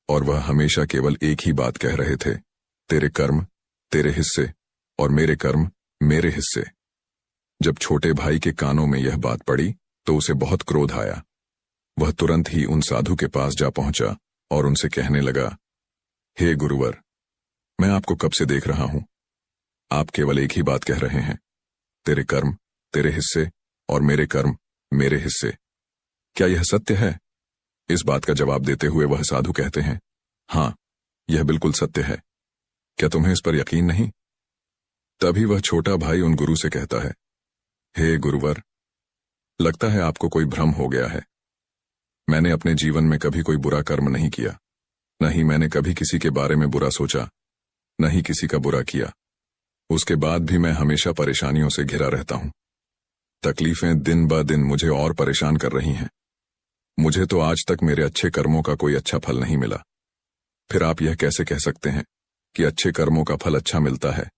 और वह हमेशा केवल एक ही बात कह रहे थे, तेरे कर्म तेरे हिस्से, और मेरे कर्म मेरे हिस्से। जब छोटे भाई के कानों में यह बात पड़ी तो उसे बहुत क्रोध आया। वह तुरंत ही उन साधु के पास जा पहुंचा और उनसे कहने लगा, हे गुरुवर, मैं आपको कब से देख रहा हूं, आप केवल एक ही बात कह रहे हैं, तेरे कर्म तेरे हिस्से और मेरे कर्म मेरे हिस्से। क्या यह सत्य है? इस बात का जवाब देते हुए वह साधु कहते हैं, हाँ, यह बिल्कुल सत्य है। क्या तुम्हें इस पर यकीन नहीं? तभी वह छोटा भाई उन गुरु से कहता है, हे गुरुवर, लगता है आपको कोई भ्रम हो गया है। मैंने अपने जीवन में कभी कोई बुरा कर्म नहीं किया, न ही मैंने कभी किसी के बारे में बुरा सोचा, न ही किसी का बुरा किया। उसके बाद भी मैं हमेशा परेशानियों से घिरा रहता हूं। तकलीफें दिन ब दिन मुझे और परेशान कर रही हैं। मुझे तो आज तक मेरे अच्छे कर्मों का कोई अच्छा फल नहीं मिला। फिर आप यह कैसे कह सकते हैं कि अच्छे कर्मों का फल अच्छा मिलता है?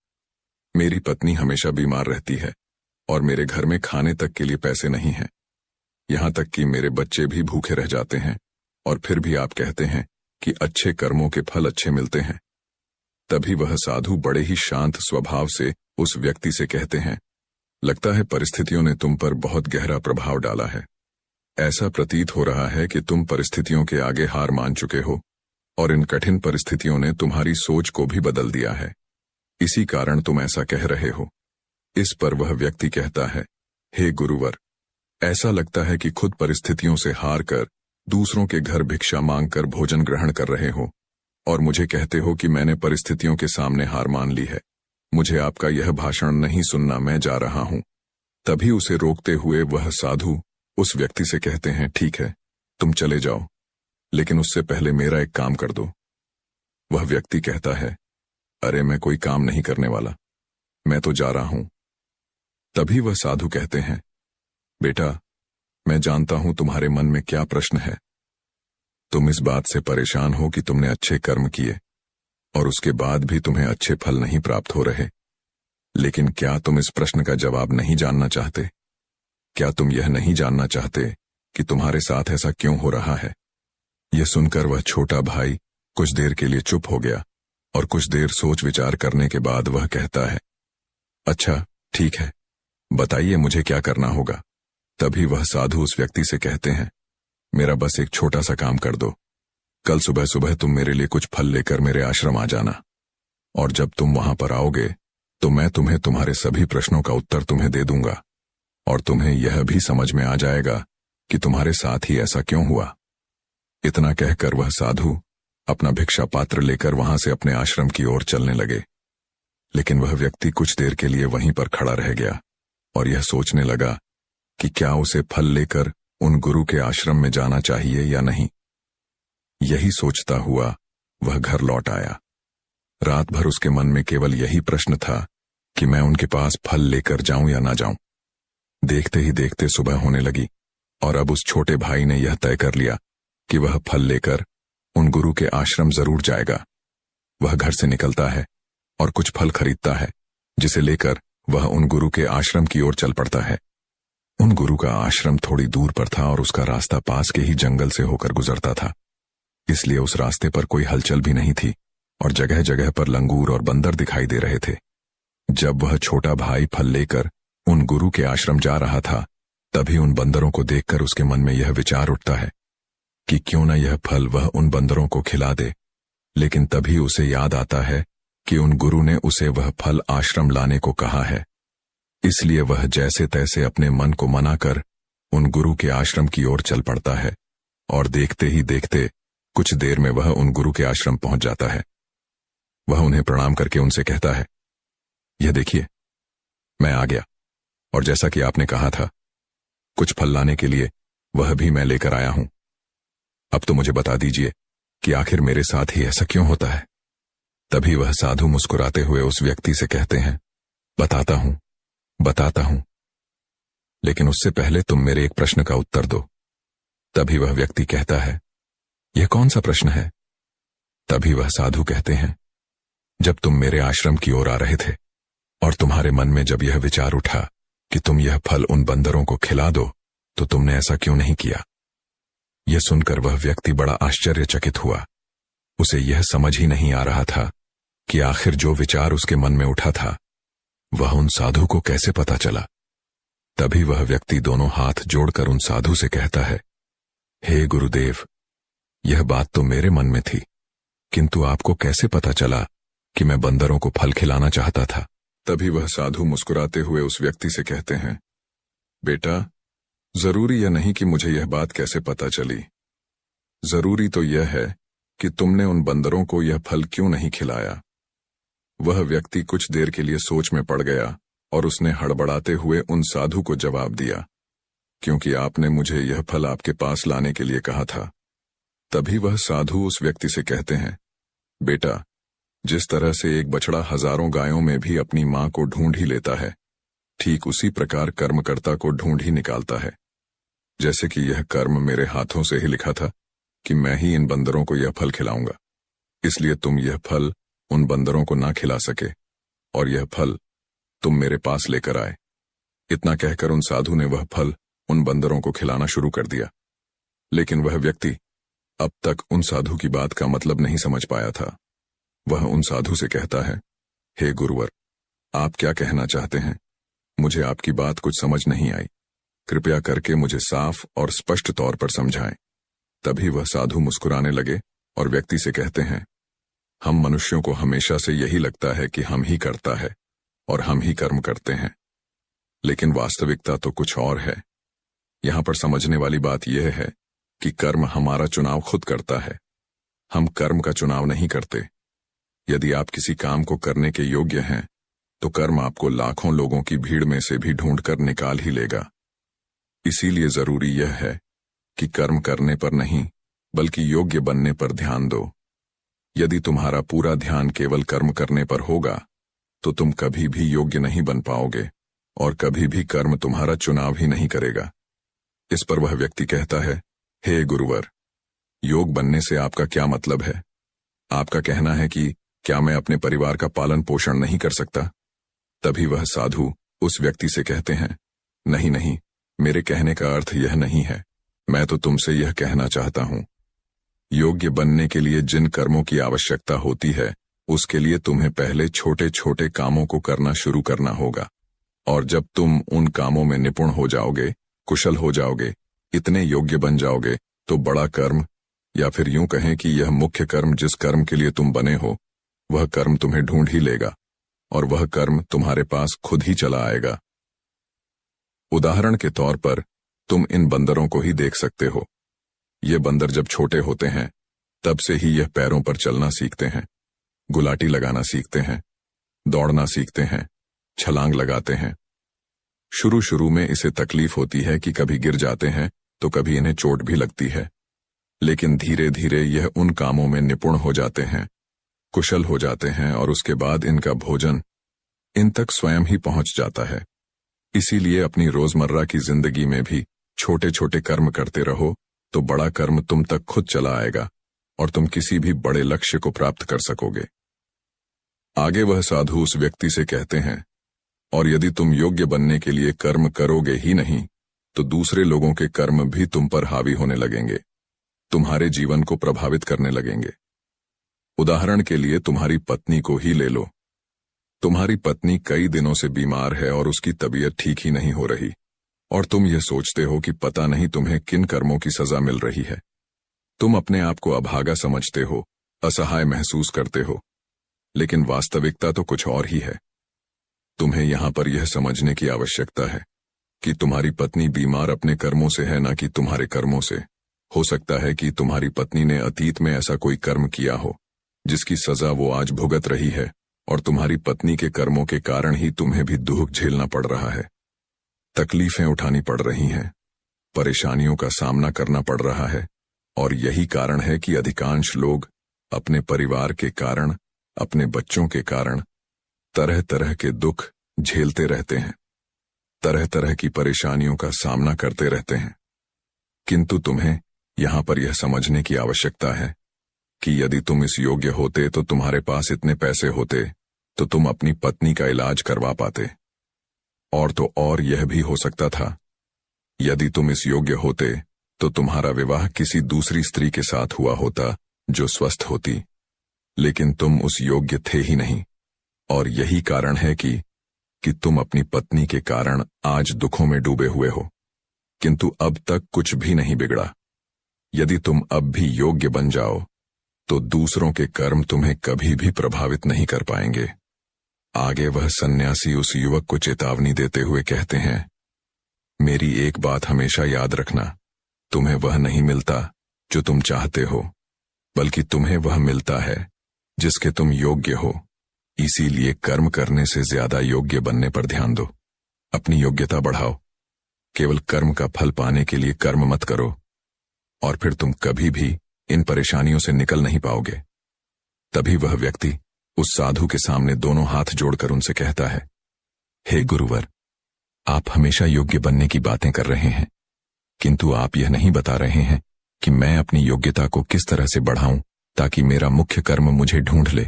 मेरी पत्नी हमेशा बीमार रहती है, और मेरे घर में खाने तक के लिए पैसे नहीं हैं। यहां तक कि मेरे बच्चे भी भूखे रह जाते हैं, और फिर भी आप कहते हैं कि अच्छे कर्मों के फल अच्छे मिलते हैं। तभी वह साधु बड़े ही शांत स्वभाव से उस व्यक्ति से कहते हैं, लगता है परिस्थितियों ने तुम पर बहुत गहरा प्रभाव डाला है। ऐसा प्रतीत हो रहा है कि तुम परिस्थितियों के आगे हार मान चुके हो और इन कठिन परिस्थितियों ने तुम्हारी सोच को भी बदल दिया है। इसी कारण तुम ऐसा कह रहे हो। इस पर वह व्यक्ति कहता है, हे गुरुवर, ऐसा लगता है कि खुद परिस्थितियों से हार कर दूसरों के घर भिक्षा मांगकर भोजन ग्रहण कर रहे हो और मुझे कहते हो कि मैंने परिस्थितियों के सामने हार मान ली है। मुझे आपका यह भाषण नहीं सुनना, मैं जा रहा हूं। तभी उसे रोकते हुए वह साधु उस व्यक्ति से कहते हैं, ठीक है, तुम चले जाओ, लेकिन उससे पहले मेरा एक काम कर दो। वह व्यक्ति कहता है, अरे मैं कोई काम नहीं करने वाला, मैं तो जा रहा हूं। तभी वह साधु कहते हैं, बेटा, मैं जानता हूं तुम्हारे मन में क्या प्रश्न है। तुम इस बात से परेशान हो कि तुमने अच्छे कर्म किए और उसके बाद भी तुम्हें अच्छे फल नहीं प्राप्त हो रहे। लेकिन क्या तुम इस प्रश्न का जवाब नहीं जानना चाहते? क्या तुम यह नहीं जानना चाहते कि तुम्हारे साथ ऐसा क्यों हो रहा है? यह सुनकर वह छोटा भाई कुछ देर के लिए चुप हो गया और कुछ देर सोच विचार करने के बाद वह कहता है, अच्छा ठीक है, बताइए मुझे क्या करना होगा। तभी वह साधु उस व्यक्ति से कहते हैं, मेरा बस एक छोटा सा काम कर दो। कल सुबह सुबह तुम मेरे लिए कुछ फल लेकर मेरे आश्रम आ जाना, और जब तुम वहां पर आओगे तो मैं तुम्हें तुम्हारे सभी प्रश्नों का उत्तर तुम्हें दे दूंगा और तुम्हें यह भी समझ में आ जाएगा कि तुम्हारे साथ ही ऐसा क्यों हुआ। इतना कहकर वह साधु अपना भिक्षा पात्र लेकर वहां से अपने आश्रम की ओर चलने लगे। लेकिन वह व्यक्ति कुछ देर के लिए वहीं पर खड़ा रह गया और यह सोचने लगा कि क्या उसे फल लेकर उन गुरु के आश्रम में जाना चाहिए या नहीं। यही सोचता हुआ वह घर लौट आया। रात भर उसके मन में केवल यही प्रश्न था कि मैं उनके पास फल लेकर जाऊं या ना जाऊं। देखते ही देखते सुबह होने लगी और अब उस छोटे भाई ने यह तय कर लिया कि वह फल लेकर उन गुरु के आश्रम जरूर जाएगा। वह घर से निकलता है और कुछ फल खरीदता है, जिसे लेकर वह उन गुरु के आश्रम की ओर चल पड़ता है। उन गुरु का आश्रम थोड़ी दूर पर था और उसका रास्ता पास के ही जंगल से होकर गुजरता था, इसलिए उस रास्ते पर कोई हलचल भी नहीं थी और जगह जगह पर लंगूर और बंदर दिखाई दे रहे थे। जब वह छोटा भाई फल लेकर उन गुरु के आश्रम जा रहा था, तभी उन बंदरों को देखकर उसके मन में यह विचार उठता है कि क्यों न यह फल वह उन बंदरों को खिला दे। लेकिन तभी उसे याद आता है कि उन गुरु ने उसे वह फल आश्रम लाने को कहा है, इसलिए वह जैसे तैसे अपने मन को मनाकर उन गुरु के आश्रम की ओर चल पड़ता है और देखते ही देखते कुछ देर में वह उन गुरु के आश्रम पहुंच जाता है। वह उन्हें प्रणाम करके उनसे कहता है, यह देखिए, मैं आ गया और जैसा कि आपने कहा था कुछ फल लाने के लिए, वह भी मैं लेकर आया हूं। अब तो मुझे बता दीजिए कि आखिर मेरे साथ ही ऐसा क्यों होता है। तभी वह साधु मुस्कुराते हुए उस व्यक्ति से कहते हैं, बताता हूं, लेकिन उससे पहले तुम मेरे एक प्रश्न का उत्तर दो। तभी वह व्यक्ति कहता है, यह कौन सा प्रश्न है? तभी वह साधु कहते हैं, जब तुम मेरे आश्रम की ओर आ रहे थे और तुम्हारे मन में जब यह विचार उठा कि तुम यह फल उन बंदरों को खिला दो, तो तुमने ऐसा क्यों नहीं किया? यह सुनकर वह व्यक्ति बड़ा आश्चर्यचकित हुआ। उसे यह समझ ही नहीं आ रहा था कि आखिर जो विचार उसके मन में उठा था वह उन साधु को कैसे पता चला। तभी वह व्यक्ति दोनों हाथ जोड़कर उन साधु से कहता है, हे गुरुदेव, यह बात तो मेरे मन में थी, किंतु आपको कैसे पता चला कि मैं बंदरों को फल खिलाना चाहता था? तभी वह साधु मुस्कुराते हुए उस व्यक्ति से कहते हैं, बेटा, जरूरी यह नहीं कि मुझे यह बात कैसे पता चली। जरूरी तो यह है कि तुमने उन बंदरों को यह फल क्यों नहीं खिलाया। वह व्यक्ति कुछ देर के लिए सोच में पड़ गया और उसने हड़बड़ाते हुए उन साधु को जवाब दिया, क्योंकि आपने मुझे यह फल आपके पास लाने के लिए कहा था। तभी वह साधु उस व्यक्ति से कहते हैं, बेटा, जिस तरह से एक बछड़ा हजारों गायों में भी अपनी मां को ढूंढ ही लेता है, ठीक उसी प्रकार कर्मकर्ता को ढूंढ ही निकालता है। जैसे कि यह कर्म मेरे हाथों से ही लिखा था कि मैं ही इन बंदरों को यह फल खिलाऊंगा, इसलिए तुम यह फल उन बंदरों को ना खिला सके और यह फल तुम मेरे पास लेकर आए। इतना कहकर उन साधु ने वह फल उन बंदरों को खिलाना शुरू कर दिया। लेकिन वह व्यक्ति अब तक उन साधु की बात का मतलब नहीं समझ पाया था। वह उन साधु से कहता है, हे गुरुवर, आप क्या कहना चाहते हैं? मुझे आपकी बात कुछ समझ नहीं आई, कृपया करके मुझे साफ और स्पष्ट तौर पर समझाएं। तभी वह साधु मुस्कुराने लगे और व्यक्ति से कहते हैं, हम मनुष्यों को हमेशा से यही लगता है कि हम ही करता है और हम ही कर्म करते हैं, लेकिन वास्तविकता तो कुछ और है। यहां पर समझने वाली बात यह है कि कर्म हमारा चुनाव खुद करता है, हम कर्म का चुनाव नहीं करते। यदि आप किसी काम को करने के योग्य हैं तो कर्म आपको लाखों लोगों की भीड़ में से भी ढूंढकर निकाल ही लेगा। इसीलिए जरूरी यह है कि कर्म करने पर नहीं बल्कि योग्य बनने पर ध्यान दो। यदि तुम्हारा पूरा ध्यान केवल कर्म करने पर होगा तो तुम कभी भी योग्य नहीं बन पाओगे और कभी भी कर्म तुम्हारा चुनाव ही नहीं करेगा। इस पर वह व्यक्ति कहता है, हे गुरुवर, योग बनने से आपका क्या मतलब है? आपका कहना है कि क्या मैं अपने परिवार का पालन पोषण नहीं कर सकता? तभी वह साधु उस व्यक्ति से कहते हैं, नहीं नहीं, मेरे कहने का अर्थ यह नहीं है। मैं तो तुमसे यह कहना चाहता हूं, योग्य बनने के लिए जिन कर्मों की आवश्यकता होती है उसके लिए तुम्हें पहले छोटे छोटे कामों को करना शुरू करना होगा, और जब तुम उन कामों में निपुण हो जाओगे, कुशल हो जाओगे, इतने योग्य बन जाओगे, तो बड़ा कर्म, या फिर यूं कहें कि यह मुख्य कर्म जिस कर्म के लिए तुम बने हो, वह कर्म तुम्हें ढूंढ ही लेगा और वह कर्म तुम्हारे पास खुद ही चला आएगा। उदाहरण के तौर पर तुम इन बंदरों को ही देख सकते हो। ये बंदर जब छोटे होते हैं तब से ही यह पैरों पर चलना सीखते हैं, गुलाटी लगाना सीखते हैं, दौड़ना सीखते हैं, छलांग लगाते हैं। शुरू शुरू में इसे तकलीफ होती है कि कभी गिर जाते हैं तो कभी इन्हें चोट भी लगती है, लेकिन धीरे धीरे यह उन कामों में निपुण हो जाते हैं, कुशल हो जाते हैं और उसके बाद इनका भोजन इन तक स्वयं ही पहुंच जाता है। इसीलिए अपनी रोजमर्रा की जिंदगी में भी छोटे छोटे कर्म करते रहो तो बड़ा कर्म तुम तक खुद चला आएगा और तुम किसी भी बड़े लक्ष्य को प्राप्त कर सकोगे। आगे वह साधु उस व्यक्ति से कहते हैं, और यदि तुम योग्य बनने के लिए कर्म करोगे ही नहीं तो दूसरे लोगों के कर्म भी तुम पर हावी होने लगेंगे, तुम्हारे जीवन को प्रभावित करने लगेंगे। उदाहरण के लिए तुम्हारी पत्नी को ही ले लो। तुम्हारी पत्नी कई दिनों से बीमार है और उसकी तबीयत ठीक ही नहीं हो रही, और तुम यह सोचते हो कि पता नहीं तुम्हें किन कर्मों की सजा मिल रही है। तुम अपने आप को अभागा समझते हो, असहाय महसूस करते हो, लेकिन वास्तविकता तो कुछ और ही है। तुम्हें यहां पर यह समझने की आवश्यकता है कि तुम्हारी पत्नी बीमार अपने कर्मों से है, न कि तुम्हारे कर्मों से। हो सकता है कि तुम्हारी पत्नी ने अतीत में ऐसा कोई कर्म किया हो जिसकी सजा वो आज भुगत रही है, और तुम्हारी पत्नी के कर्मों के कारण ही तुम्हें भी दुख झेलना पड़ रहा है, तकलीफें उठानी पड़ रही हैं, परेशानियों का सामना करना पड़ रहा है। और यही कारण है कि अधिकांश लोग अपने परिवार के कारण, अपने बच्चों के कारण तरह तरह के दुख झेलते रहते हैं, तरह तरह की परेशानियों का सामना करते रहते हैं। किंतु तुम्हें यहां पर यह समझने की आवश्यकता है कि यदि तुम इस योग्य होते तो तुम्हारे पास इतने पैसे होते तो तुम अपनी पत्नी का इलाज करवा पाते, और तो और यह भी हो सकता था, यदि तुम इस योग्य होते तो तुम्हारा विवाह किसी दूसरी स्त्री के साथ हुआ होता जो स्वस्थ होती, लेकिन तुम उस योग्य थे ही नहीं। और यही कारण है कि तुम अपनी पत्नी के कारण आज दुखों में डूबे हुए हो, किंतु अब तक कुछ भी नहीं बिगड़ा। यदि तुम अब भी योग्य बन जाओ तो दूसरों के कर्म तुम्हें कभी भी प्रभावित नहीं कर पाएंगे। आगे वह सन्यासी उस युवक को चेतावनी देते हुए कहते हैं, मेरी एक बात हमेशा याद रखना, तुम्हें वह नहीं मिलता जो तुम चाहते हो, बल्कि तुम्हें वह मिलता है जिसके तुम योग्य हो। इसीलिए कर्म करने से ज्यादा योग्य बनने पर ध्यान दो, अपनी योग्यता बढ़ाओ। केवल कर्म का फल पाने के लिए कर्म मत करो, और फिर तुम कभी भी इन परेशानियों से निकल नहीं पाओगे। तभी वह व्यक्ति उस साधु के सामने दोनों हाथ जोड़कर उनसे कहता है, हे गुरुवर, आप हमेशा योग्य बनने की बातें कर रहे हैं, किंतु आप यह नहीं बता रहे हैं कि मैं अपनी योग्यता को किस तरह से बढ़ाऊं ताकि मेरा मुख्य कर्म मुझे ढूंढ ले।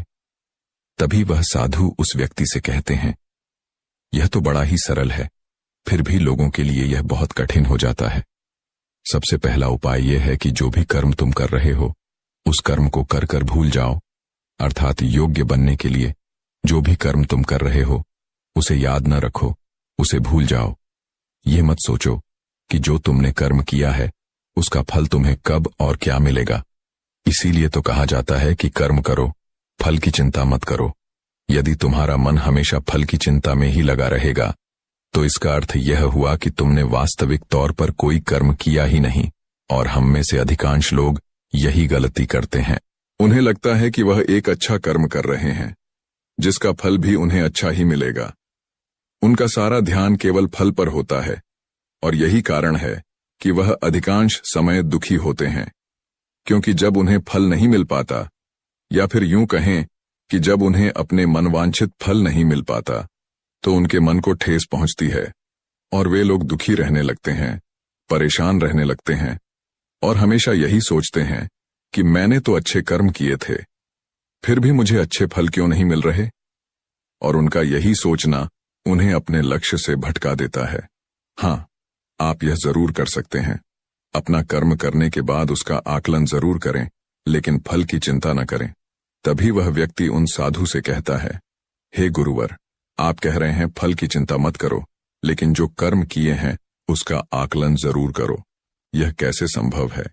तभी वह साधु उस व्यक्ति से कहते हैं, यह तो बड़ा ही सरल है, फिर भी लोगों के लिए यह बहुत कठिन हो जाता है। सबसे पहला उपाय यह है कि जो भी कर्म तुम कर रहे हो उस कर्म को कर कर भूल जाओ, अर्थात योग्य बनने के लिए जो भी कर्म तुम कर रहे हो उसे याद न रखो, उसे भूल जाओ। ये मत सोचो कि जो तुमने कर्म किया है उसका फल तुम्हें कब और क्या मिलेगा। इसीलिए तो कहा जाता है कि कर्म करो, फल की चिंता मत करो। यदि तुम्हारा मन हमेशा फल की चिंता में ही लगा रहेगा तो इसका अर्थ यह हुआ कि तुमने वास्तविक तौर पर कोई कर्म किया ही नहीं। और हम में से अधिकांश लोग यही गलती करते हैं। उन्हें लगता है कि वह एक अच्छा कर्म कर रहे हैं जिसका फल भी उन्हें अच्छा ही मिलेगा। उनका सारा ध्यान केवल फल पर होता है और यही कारण है कि वह अधिकांश समय दुखी होते हैं, क्योंकि जब उन्हें फल नहीं मिल पाता, या फिर यूं कहें कि जब उन्हें अपने मनवांछित फल नहीं मिल पाता, तो उनके मन को ठेस पहुंचती है और वे लोग दुखी रहने लगते हैं, परेशान रहने लगते हैं और हमेशा यही सोचते हैं कि मैंने तो अच्छे कर्म किए थे, फिर भी मुझे अच्छे फल क्यों नहीं मिल रहे। और उनका यही सोचना उन्हें अपने लक्ष्य से भटका देता है। हाँ, आप यह जरूर कर सकते हैं, अपना कर्म करने के बाद उसका आकलन जरूर करें, लेकिन फल की चिंता न करें। तभी वह व्यक्ति उन साधु से कहता है, हे गुरुवर, आप कह रहे हैं फल की चिंता मत करो, लेकिन जो कर्म किए हैं उसका आकलन जरूर करो। यह कैसे संभव है?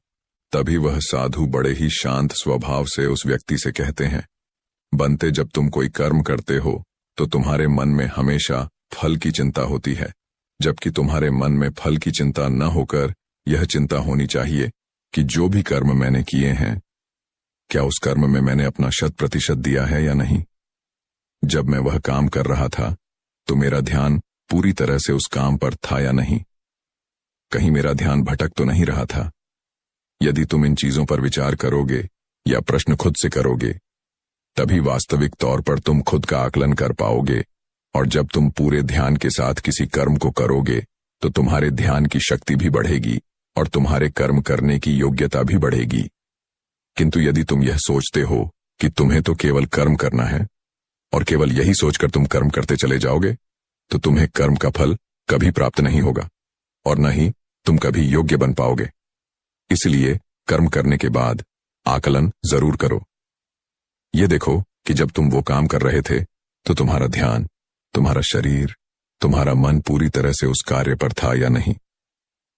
तभी वह साधु बड़े ही शांत स्वभाव से उस व्यक्ति से कहते हैं, बनते, जब तुम कोई कर्म करते हो तो तुम्हारे मन में हमेशा फल की चिंता होती है, जबकि तुम्हारे मन में फल की चिंता न होकर यह चिंता होनी चाहिए कि जो भी कर्म मैंने किए हैं, क्या उस कर्म में मैंने अपना 100% दिया है या नहीं। जब मैं वह काम कर रहा था तो मेरा ध्यान पूरी तरह से उस काम पर था या नहीं, कहीं मेरा ध्यान भटक तो नहीं रहा था। यदि तुम इन चीजों पर विचार करोगे या प्रश्न खुद से करोगे, तभी वास्तविक तौर पर तुम खुद का आकलन कर पाओगे। और जब तुम पूरे ध्यान के साथ किसी कर्म को करोगे तो तुम्हारे ध्यान की शक्ति भी बढ़ेगी और तुम्हारे कर्म करने की योग्यता भी बढ़ेगी। किंतु यदि तुम यह सोचते हो कि तुम्हें तो केवल कर्म करना है और केवल यही सोचकर तुम कर्म करते चले जाओगे, तो तुम्हें कर्म का फल कभी प्राप्त नहीं होगा और न ही तुम कभी योग्य बन पाओगे। इसलिए कर्म करने के बाद आकलन जरूर करो। ये देखो कि जब तुम वो काम कर रहे थे तो तुम्हारा ध्यान, तुम्हारा शरीर, तुम्हारा मन पूरी तरह से उस कार्य पर था या नहीं।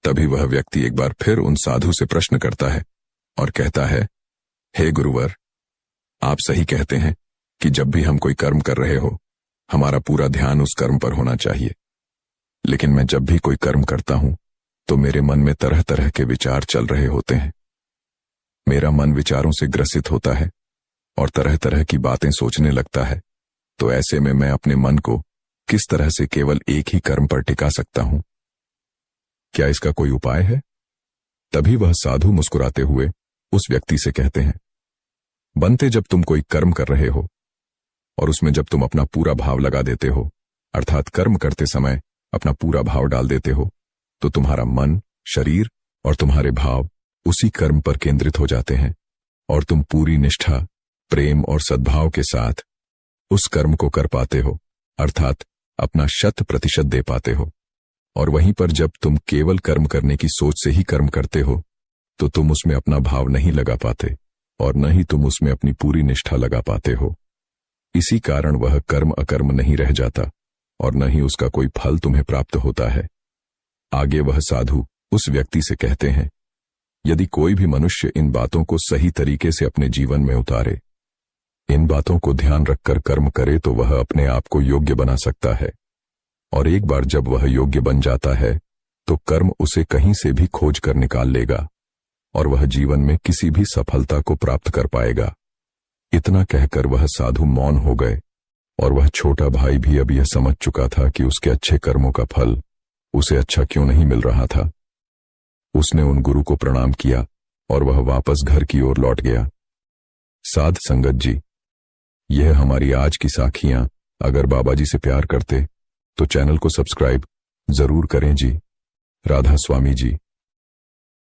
तभी वह व्यक्ति एक बार फिर उन साधु से प्रश्न करता है और कहता है, हे गुरुवर, आप सही कहते हैं कि जब भी हम कोई कर्म कर रहे हो, हमारा पूरा ध्यान उस कर्म पर होना चाहिए। लेकिन मैं जब भी कोई कर्म करता हूं तो मेरे मन में तरह तरह के विचार चल रहे होते हैं। मेरा मन विचारों से ग्रसित होता है और तरह तरह की बातें सोचने लगता है। तो ऐसे में मैं अपने मन को किस तरह से केवल एक ही कर्म पर टिका सकता हूं? क्या इसका कोई उपाय है? तभी वह साधु मुस्कुराते हुए उस व्यक्ति से कहते हैं, बनते, जब तुम कोई कर्म कर रहे हो और उसमें जब तुम अपना पूरा भाव लगा देते हो, अर्थात कर्म करते समय अपना पूरा भाव डाल देते हो, तो तुम्हारा मन, शरीर और तुम्हारे भाव उसी कर्म पर केंद्रित हो जाते हैं और तुम पूरी निष्ठा, प्रेम और सद्भाव के साथ उस कर्म को कर पाते हो, अर्थात अपना 100% दे पाते हो। और वहीं पर जब तुम केवल कर्म करने की सोच से ही कर्म करते हो तो तुम उसमें अपना भाव नहीं लगा पाते और न ही तुम उसमें अपनी पूरी निष्ठा लगा पाते हो। इसी कारण वह कर्म अकर्म नहीं रह जाता और न ही उसका कोई फल तुम्हें प्राप्त होता है। आगे वह साधु उस व्यक्ति से कहते हैं, यदि कोई भी मनुष्य इन बातों को सही तरीके से अपने जीवन में उतारे, इन बातों को ध्यान रखकर कर्म करे, तो वह अपने आप को योग्य बना सकता है। और एक बार जब वह योग्य बन जाता है तो कर्म उसे कहीं से भी खोज कर निकाल लेगा और वह जीवन में किसी भी सफलता को प्राप्त कर पाएगा। इतना कहकर वह साधु मौन हो गए और वह छोटा भाई भी अब यह समझ चुका था कि उसके अच्छे कर्मों का फल उसे अच्छा क्यों नहीं मिल रहा था। उसने उन गुरु को प्रणाम किया और वह वापस घर की ओर लौट गया। साध संगत जी, यह हमारी आज की साखियां। अगर बाबा जी से प्यार करते तो चैनल को सब्सक्राइब जरूर करें जी। राधा स्वामी जी।